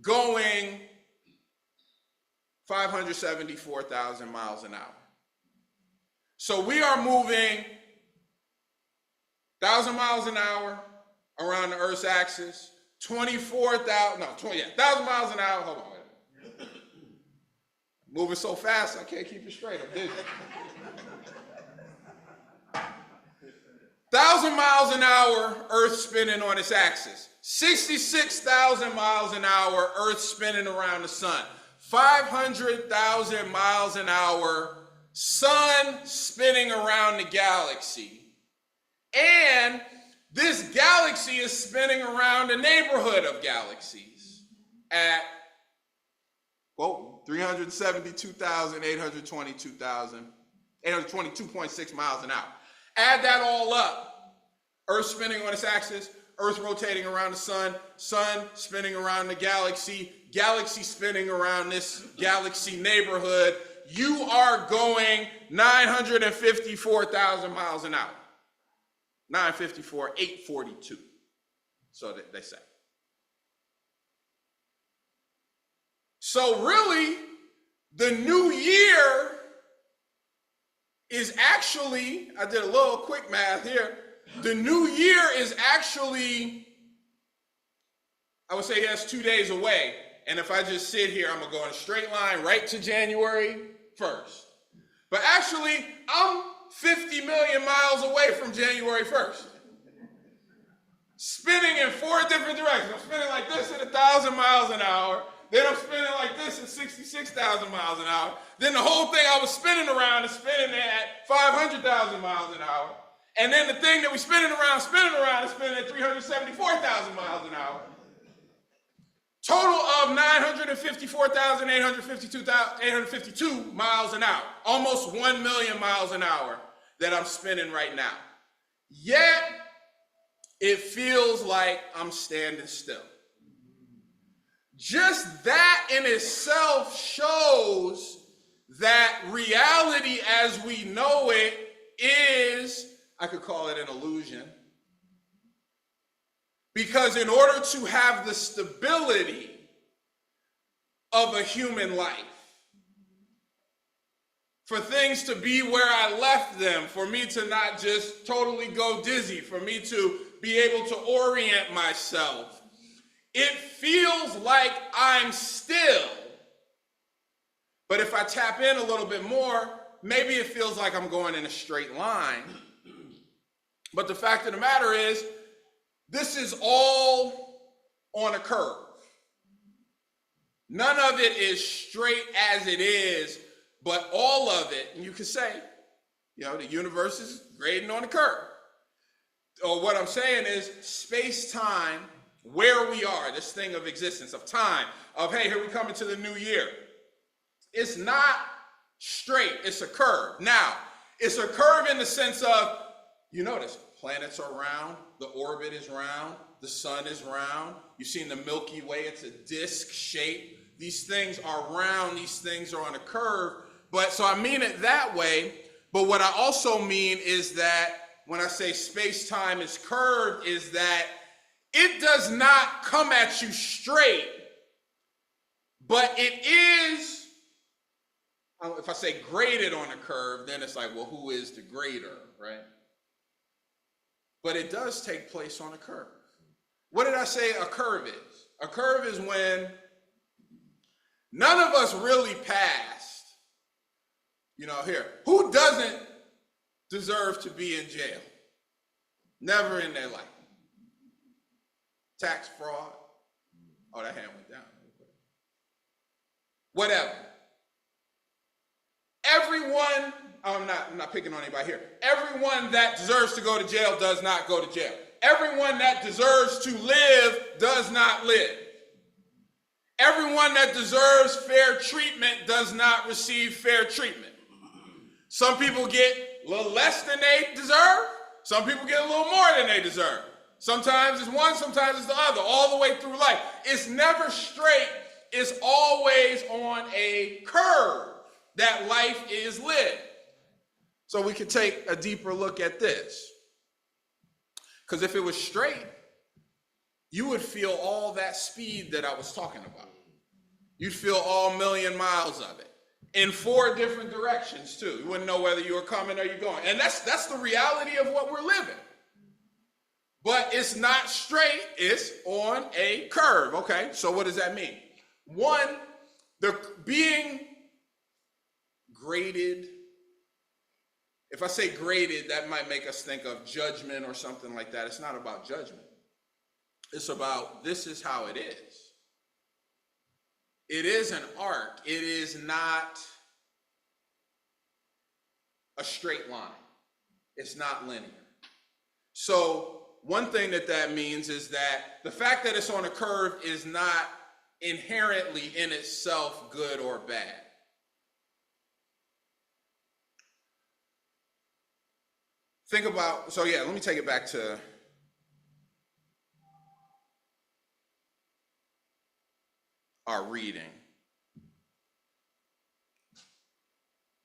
[SPEAKER 1] going 574,000 miles an hour. So we are moving 1,000 miles an hour around the Earth's axis, 1,000 miles an hour. Hold on, wait a minute. Moving so fast, I can't keep it straight. I'm dizzy. 1,000 miles an hour, Earth spinning on its axis. 66,000 miles an hour, Earth spinning around the sun. 500,000 miles an hour, sun spinning around the galaxy. And this galaxy is spinning around the neighborhood of galaxies at, 822.6 miles an hour. Add that all up. Earth spinning on its axis, Earth rotating around the sun, sun spinning around the galaxy, galaxy spinning around this galaxy neighborhood. You are going 954,000 miles an hour. 954, 842. So that they say. So really, the new year is actually, I did a little quick math here. The new year is actually, I would say that's 2 days away. And if I just sit here, I'm going to go in a straight line right to January 1st. But actually, I'm 50 million miles away from January 1st. Spinning in 4 different directions. I'm spinning like this at 1,000 miles an hour. Then I'm spinning like this at 66,000 miles an hour. Then the whole thing I was spinning around is spinning at 500,000 miles an hour. And then the thing that we spinning around is spinning at 374,000 miles an hour. Total of 954,852 miles an hour. Almost 1 million miles an hour that I'm spinning right now. Yet, it feels like I'm standing still. Just that in itself shows that reality as we know it is, I could call it an illusion. Because in order to have the stability of a human life, for things to be where I left them, for me to not just totally go dizzy, for me to be able to orient myself, it feels like I'm still. But if I tap in a little bit more, maybe it feels like I'm going in a straight line. But the fact of the matter is, this is all on a curve. None of it is straight as it is, but all of it, and you could say, the universe is grading on a curve. Or what I'm saying is space-time, where we are, this thing of existence, of time, of, hey, here we come into the new year. It's not straight, it's a curve. Now, it's a curve in the sense of, you notice, planets are round, the orbit is round, the sun is round. You've seen the Milky Way, it's a disc shape. These things are round, these things are on a curve. But so I mean it that way, but what I also mean is that when I say space-time is curved, is that it does not come at you straight, but it is, if I say graded on a curve, then it's like, well, who is the grader, right? But it does take place on a curve. What did I say a curve is? A curve is when none of us really passed, here. Who doesn't deserve to be in jail? Never in their life. Tax fraud. Oh, that hand went down. Whatever. Everyone, I'm not picking on anybody here. Everyone that deserves to go to jail does not go to jail. Everyone that deserves to live does not live. Everyone that deserves fair treatment does not receive fair treatment. Some people get a little less than they deserve. Some people get a little more than they deserve. Sometimes it's one, sometimes it's the other, all the way through life. It's never straight. It's always on a curve that life is lived. So we can take a deeper look at this. Because if it was straight, you would feel all that speed that I was talking about. You'd feel all 1,000,000 miles of it in 4 different directions too. You wouldn't know whether you were coming or you're going. And that's the reality of what we're living. But it's not straight, it's on a curve. Okay, so what does that mean? One, the being graded. If I say graded, that might make us think of judgment or something like that. It's not about judgment. It's about this is how it is. It is an arc. It is not a straight line. It's not linear. So one thing that means is that the fact that it's on a curve is not inherently in itself good or bad. Think about, let me take it back to our reading,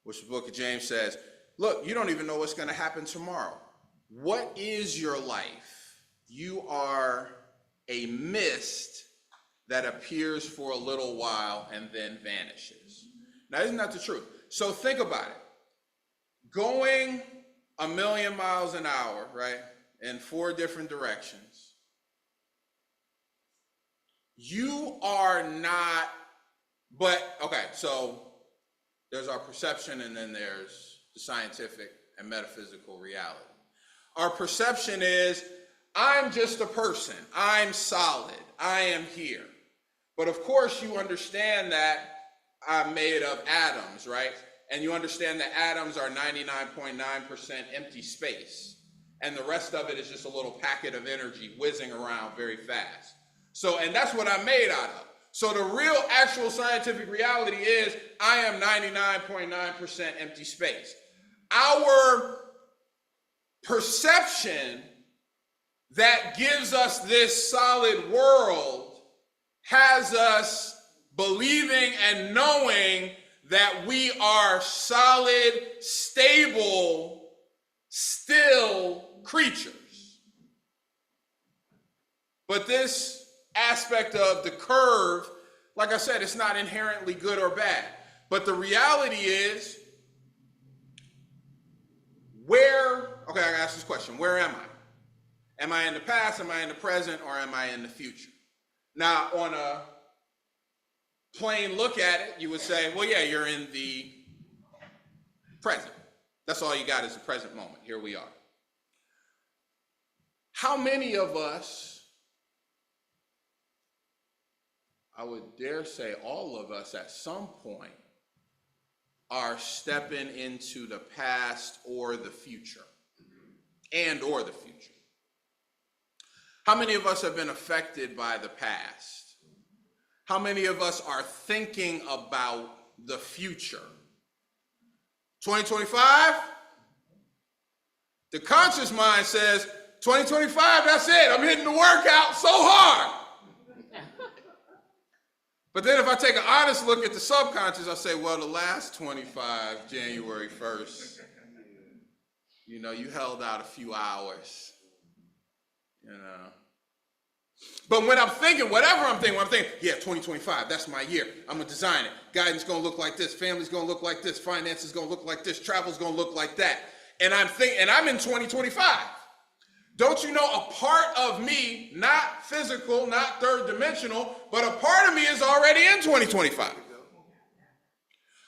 [SPEAKER 1] which the book of James says, look, you don't even know what's going to happen tomorrow. what is your life? You are a mist that appears for a little while and then vanishes. Now, isn't that the truth? So think about it. Going 1,000,000 miles an hour, right, in 4 different directions, you are not, but, okay, so there's our perception and then there's the scientific and metaphysical reality. Our perception is, I'm just a person, I'm solid, I am here. But of course you understand that I'm made of atoms, right? And you understand that atoms are 99.9% empty space. And the rest of it is just a little packet of energy whizzing around very fast. So, and that's what I'm made out of. So the real actual scientific reality is I am 99.9% empty space. Our perception that gives us this solid world has us believing and knowing that we are solid, stable, still creatures. But this aspect of the curve, like I said, it's not inherently good or bad. But the reality is, okay, I gotta ask this question, where am I? Am I in the past, am I in the present, or am I in the future? Now, on a plain look at it, you would say, well, yeah, you're in the present. That's all you got is the present moment. Here we are. How many of us, I would dare say all of us at some point, are stepping into the past or the future, or the future? How many of us have been affected by the past? How many of us are thinking about the future? 2025? The conscious mind says, 2025, that's it. I'm hitting the workout so hard. But then if I take an honest look at the subconscious, I say, well, the last 25, January 1st, you held out a few hours. But when I'm thinking, whatever I'm thinking, yeah, 2025, that's my year. I'm gonna design it. Guidance gonna look like this. Family's gonna look like this. Finance is gonna look like this. Travel's gonna look like that. And I'm in 2025. Don't you know a part of me, not physical, not third dimensional, but a part of me is already in 2025.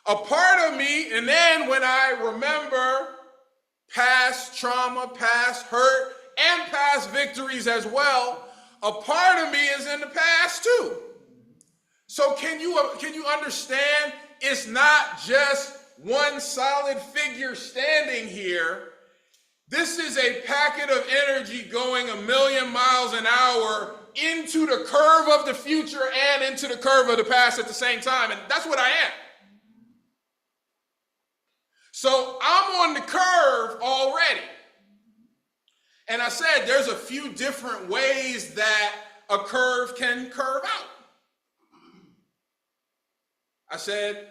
[SPEAKER 1] A part of me, and then when I remember past trauma, past hurt, and past victories as well, a part of me is in the past too. So can you understand? It's not just one solid figure standing here. This is a packet of energy going 1,000,000 miles an hour into the curve of the future and into the curve of the past at the same time. And that's what I am. So I'm on the curve already. And I said there's a few different ways that a curve can curve out. I said,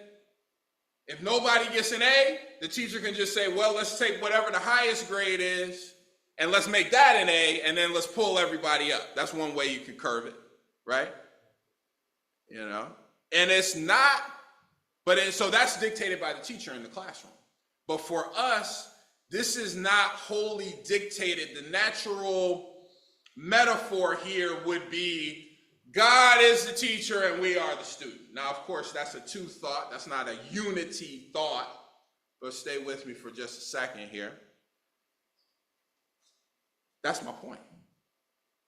[SPEAKER 1] if nobody gets an A, the teacher can just say, well, let's take whatever the highest grade is and let's make that an A, and then let's pull everybody up. That's one way you can curve it, right? And it's not, so that's dictated by the teacher in the classroom. But for us, this is not wholly dictated. The natural metaphor here would be God is the teacher and we are the student. Now, of course, that's a two thought. That's not a unity thought. But stay with me for just a second here. That's my point.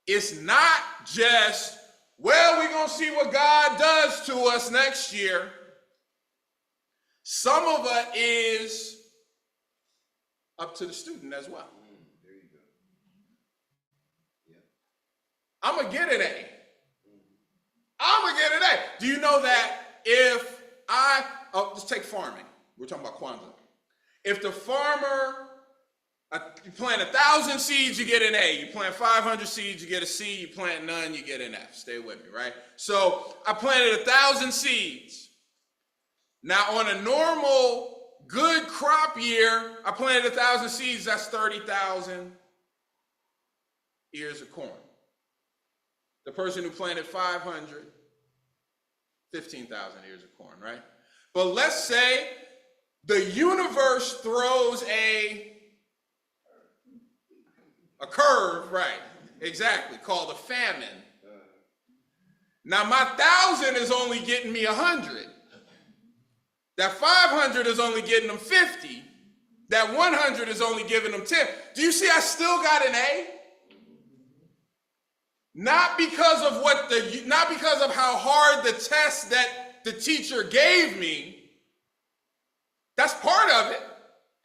[SPEAKER 1] It's not just, well, we're going to see what God does to us next year. Some of it is up to the student as well.
[SPEAKER 5] There you go. Yeah.
[SPEAKER 1] I'm going to get an A. I'm going to get an A. Do you know that if let's take farming. We're talking about Kwanzaa. If the farmer, you plant 1,000 seeds, you get an A. You plant 500 seeds, you get a C. You plant none, you get an F. Stay with me, right? So I planted 1,000 seeds. Now on a normal good crop year, I planted 1,000 seeds, that's 30,000 ears of corn. The person who planted 500, 15,000 ears of corn, right? But let's say the universe throws a curve, right? Exactly, called a famine. Now my 1,000 is only getting me 100. That 500 is only getting them 50. That 100 is only giving them 10. Do you see I still got an A? Not because of how hard the test that the teacher gave me. That's part of it.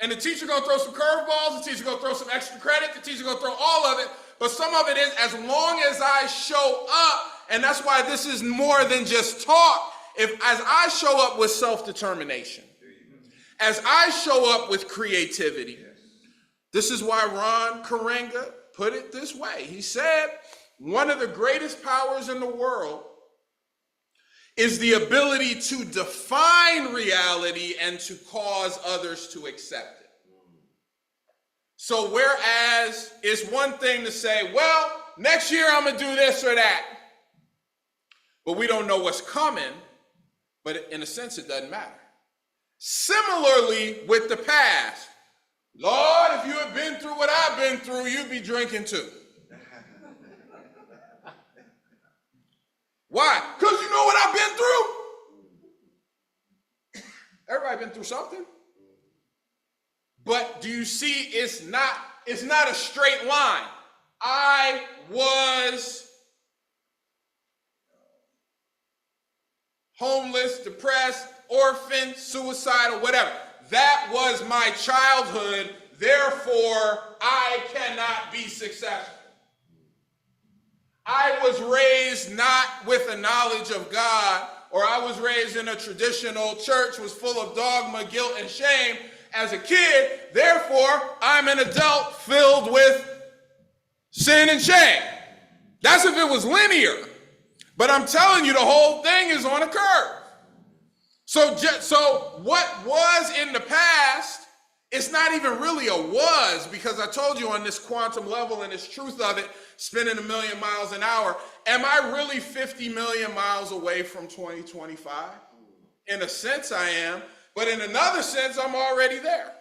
[SPEAKER 1] And the teacher gonna throw some curveballs, the teacher gonna throw some extra credit, the teacher gonna throw all of it. But some of it is as long as I show up, and that's why this is more than just talk. As I show up with self-determination, as I show up with creativity, this is why Ron Karenga put it this way. He said, one of the greatest powers in the world is the ability to define reality and to cause others to accept it. So whereas it's one thing to say, well, next year I'm gonna do this or that, but we don't know what's coming, but in a sense it doesn't matter. Similarly with the past, Lord, if you had been through what I've been through, you'd be drinking too. Why? Because you know what I've been through? Everybody been through something. But do you see it's not a straight line. I was homeless, depressed, orphan, suicidal, whatever. That was my childhood. Therefore, I cannot be successful. I was raised not with a knowledge of God, or I was raised in a traditional church, was full of dogma, guilt, and shame as a kid. Therefore, I'm an adult filled with sin and shame. That's if it was linear. But I'm telling you, the whole thing is on a curve. So what was in the past, it's not even really a was, because I told you on this quantum level and this truth of it, spinning 1,000,000 miles an hour, am I really 50 million miles away from 2025? In a sense I am, but in another sense I'm already there.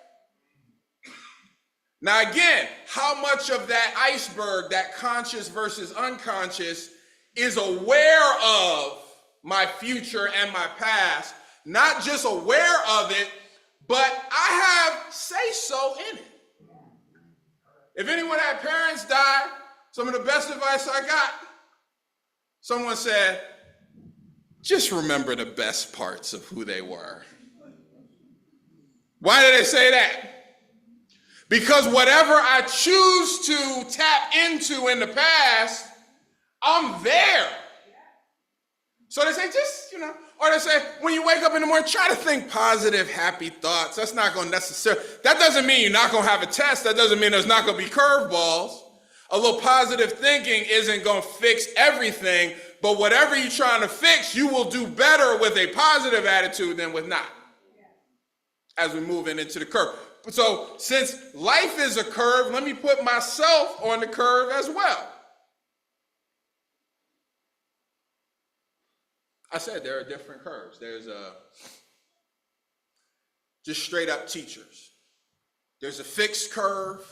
[SPEAKER 1] Now again, how much of that iceberg, that conscious versus unconscious, is aware of my future and my past, not just aware of it, but I have say-so in it. If anyone had parents die, some of the best advice I got, someone said, just remember the best parts of who they were. Why did they say that? Because whatever I choose to tap into in the past, I'm there. So they say, just, or they say, when you wake up in the morning, try to think positive, happy thoughts. That's not going to necessarily, that doesn't mean you're not going to have a test. That doesn't mean there's not going to be curveballs. A little positive thinking isn't going to fix everything, but whatever you're trying to fix, you will do better with a positive attitude than with not. As we move into the curve. So since life is a curve, let me put myself on the curve as well. I said there are different curves. There's just straight up teachers. There's a fixed curve.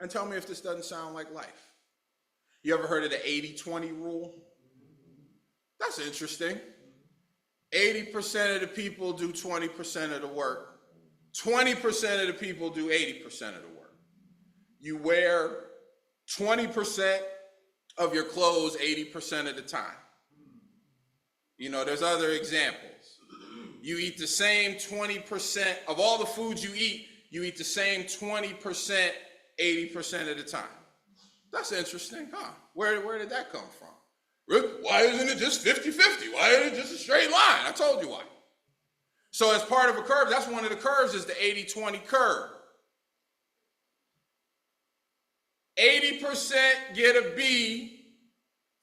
[SPEAKER 1] And tell me if this doesn't sound like life. You ever heard of the 80-20 rule? That's interesting. 80% of the people do 20% of the work. 20% of the people do 80% of the work. You wear 20% of your clothes 80% of the time. There's other examples. You eat the same 20% of all the foods you eat the same 20% 80% of the time. That's interesting, huh? Where did that come from? Why isn't it just 50-50? Why isn't it just a straight line? I told you why. So as part of a curve, that's one of the curves is the 80-20 curve. 80% get a B,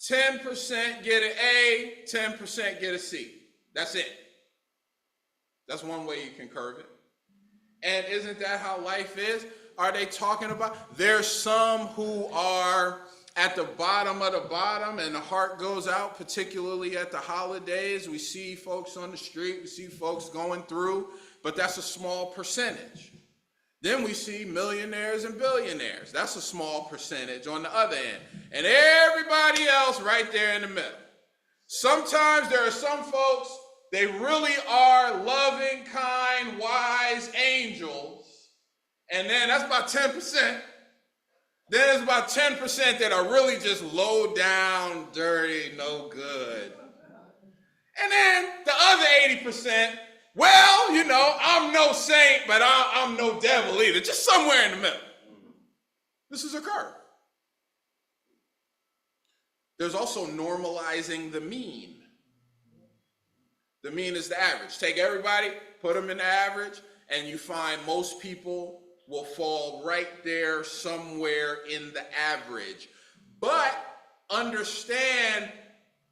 [SPEAKER 1] 10% get an A, 10% get a C. That's it. That's one way you can curve it. And isn't that how life is? are they talking about? There's some who are at the bottom of the bottom, and the heart goes out, particularly at the holidays. We see folks on the street, we see folks going through, but that's a small percentage. Then we see millionaires and billionaires. That's a small percentage on the other end. And everybody else right there in the middle. Sometimes there are some folks, they really are loving, kind, wise angels. And then that's about 10%. Then there's about 10% that are really just low down, dirty, no good. And then the other 80%, well, you know, I'm no saint, but I'm no devil either. Just somewhere in the middle. This is a curve. There's also normalizing the mean. The mean is the average. Take everybody, put them in the average, and you find most people will fall right there somewhere in the average. But understand,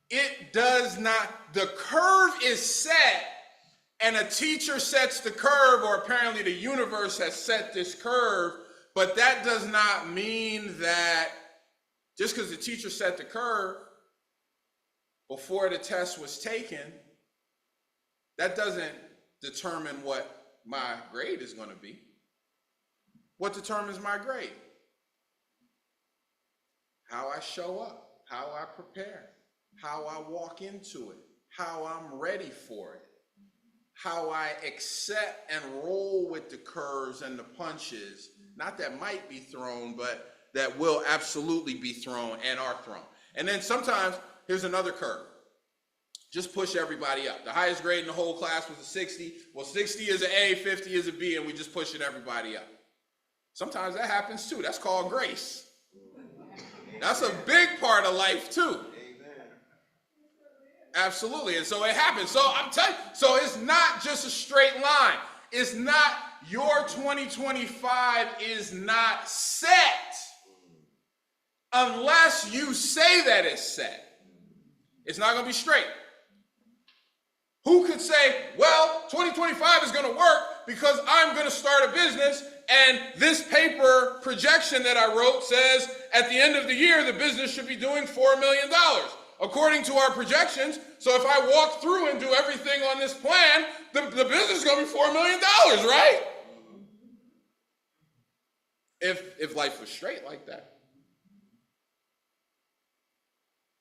[SPEAKER 1] it does not, the curve is set, and a teacher sets the curve, or apparently the universe has set this curve, but that does not mean that just because the teacher set the curve before the test was taken, that doesn't determine what my grade is going to be. What determines my grade? How I show up, how I prepare, how I walk into it, how I'm ready for it, how I accept and roll with the curves and the punches, not that might be thrown, but that will absolutely be thrown and are thrown. And then sometimes, here's another curve. Just push everybody up. The highest grade in the whole class was a 60. Well, 60 is an A, 50 is a B, and we just pushing everybody up. Sometimes that happens too. That's called grace. That's a big part of life too. Absolutely. And so it happens. So I'm telling you, so it's not just a straight line. It's not, your 2025 is not set unless you say that it's set. It's not going to be straight. Who could say, well, 2025 is going to work because I'm going to start a business, and this paper projection that I wrote says at the end of the year the business should be doing $4 million. According to our projections, so if I walk through and do everything on this plan, the business is going to be $4 million, right? If life was straight like that.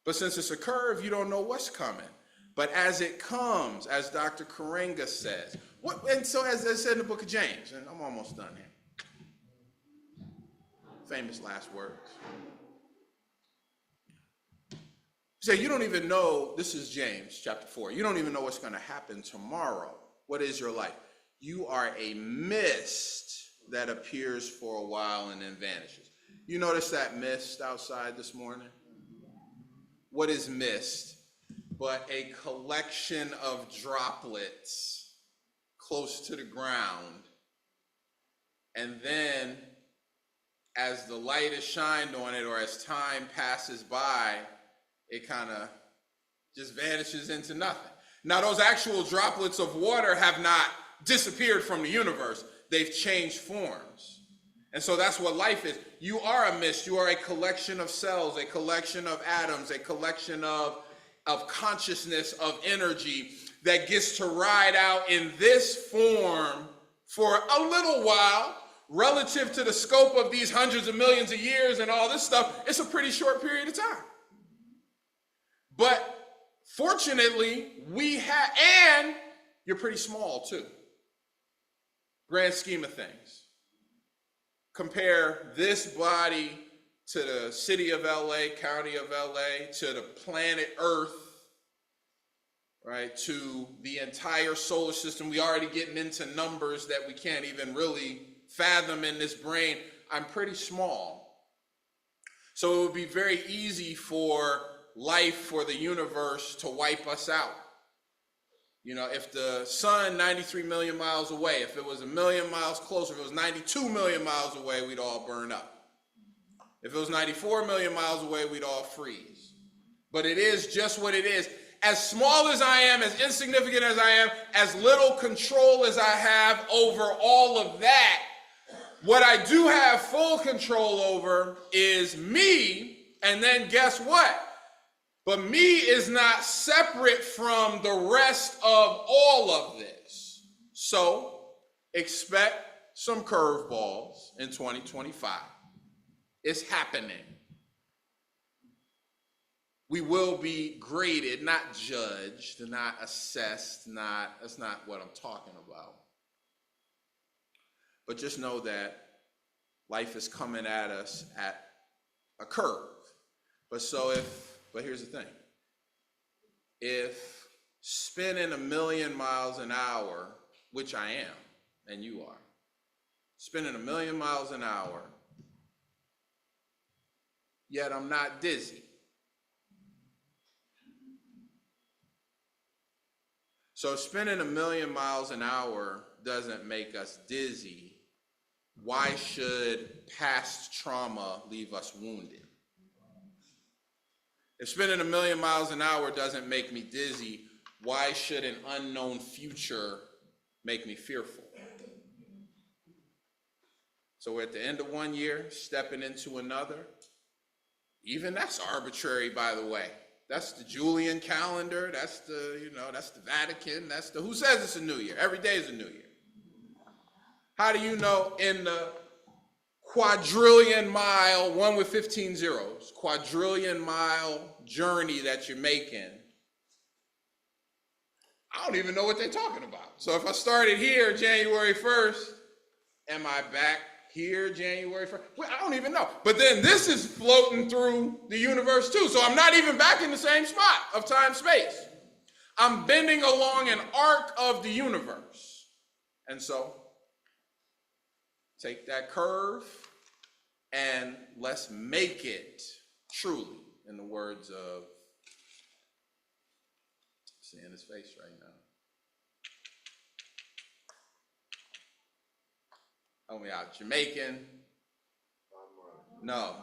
[SPEAKER 1] But since it's a curve, you don't know what's coming. But as it comes, as Dr. Karenga says, and so as I said in the book of James, and I'm almost done here. Famous last words. Say, you don't even know, this is James chapter 4, you don't even know what's going to happen tomorrow. What is your life? You are a mist that appears for a while and then vanishes. You notice that mist outside this morning? What is mist? But a collection of droplets close to the ground. And then as the light is shined on it, or as time passes by, it kind of just vanishes into nothing. Now, those actual droplets of water have not disappeared from the universe. They've changed forms. And so that's what life is. You are a mist. You are a collection of cells, a collection of atoms, a collection of consciousness, of energy that gets to ride out in this form for a little while. Relative to the scope of these hundreds of millions of years and all this stuff, it's a pretty short period of time. But fortunately, we have, and you're pretty small too. Grand scheme of things. Compare this body to the city of LA, county of LA, to the planet Earth, right, to the entire solar system. We already getting into numbers that we can't even really fathom in this brain. I'm pretty small. So it would be very easy for life, for the universe to wipe us out. You know, if the sun 93 million miles away, if it was a million miles closer, if it was 92 million miles away, we'd all burn up. If it was 94 million miles away, we'd all freeze. But it is just what it is. As small as I am, as insignificant as I am, as little control as I have over all of that, What I do have full control over is me, and then guess what? But me is not separate from the rest of all of this. So expect some curveballs in 2025. It's happening. We will be graded, not judged, not assessed, that's not what I'm talking about. But just know that life is coming at us at a curve. But here's the thing. If spinning 1,000,000 miles an hour, which I am, and you are, spinning 1,000,000 miles an hour, yet I'm not dizzy. So spinning 1,000,000 miles an hour doesn't make us dizzy. Why should past trauma leave us wounded? If spinning 1,000,000 miles an hour doesn't make me dizzy, why should an unknown future make me fearful? So we're at the end of one year, stepping into another. Even that's arbitrary, by the way. That's the Julian calendar. That's that's the Vatican. Who says it's a new year? Every day is a new year. How do you know in the quadrillion mile, one with 15 zeros, quadrillion mile journey that you're making? I don't even know what they're talking about. So if I started here January 1st, am I back here January 1st? Well, I don't even know. But then this is floating through the universe too. So I'm not even back in the same spot of time space. I'm bending along an arc of the universe. And so take that curve and let's make it truly, in the words of, seeing his face right now. Help me out. Jamaican? No.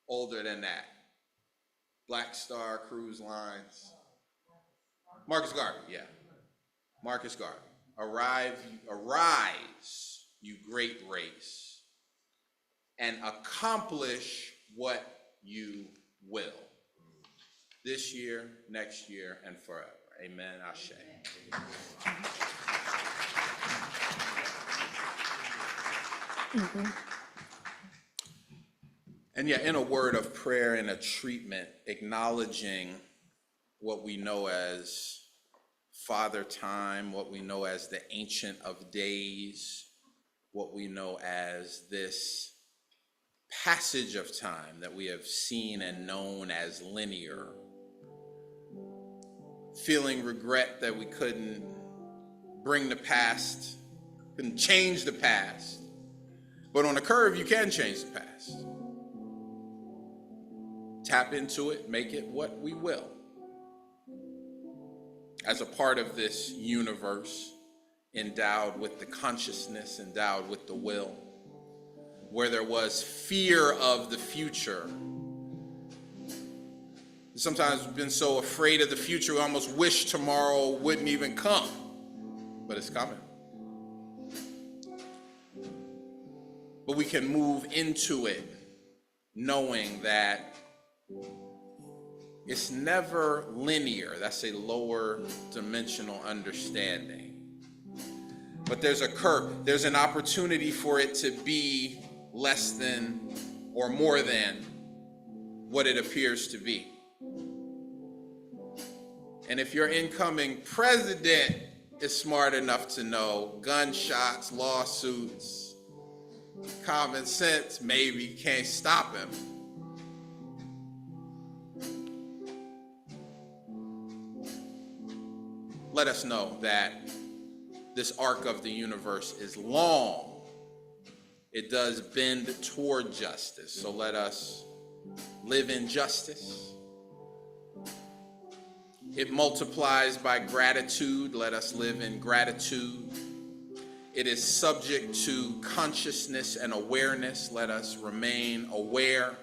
[SPEAKER 1] Older than that. Black Star Cruise Lines. Marcus Garvey, yeah. Marcus Garvey. Arise, you great race, and accomplish what you will. This year, next year, and forever. Amen. Ashe. And yeah, in a word of prayer and a treatment, acknowledging what we know as Father Time, what we know as the Ancient of Days, what we know as this passage of time that we have seen and known as linear. Feeling regret that we couldn't bring the past, couldn't change the past. But on a curve, you can change the past. Tap into it, make it what we will. As a part of this universe, endowed with the consciousness, endowed with the will, where there was fear of the future. Sometimes we've been so afraid of the future, we almost wish tomorrow wouldn't even come, but it's coming. But we can move into it knowing that it's never linear. That's a lower dimensional understanding. But there's a curve. There's an opportunity for it to be less than or more than what it appears to be. And if your incoming president is smart enough to know gunshots, lawsuits, common sense, maybe can't stop him. Let us know that this arc of the universe is long. It does bend toward justice. So let us live in justice. It multiplies by gratitude. Let us live in gratitude. It is subject to consciousness and awareness. Let us remain aware.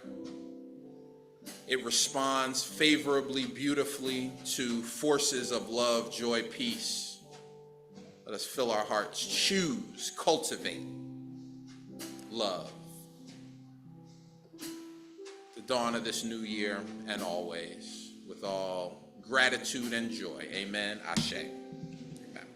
[SPEAKER 1] It responds favorably, beautifully to forces of love, joy, peace. Let us fill our hearts, choose, cultivate love. The dawn of this new year and always, with all gratitude and joy. Amen. Ashe. Amen.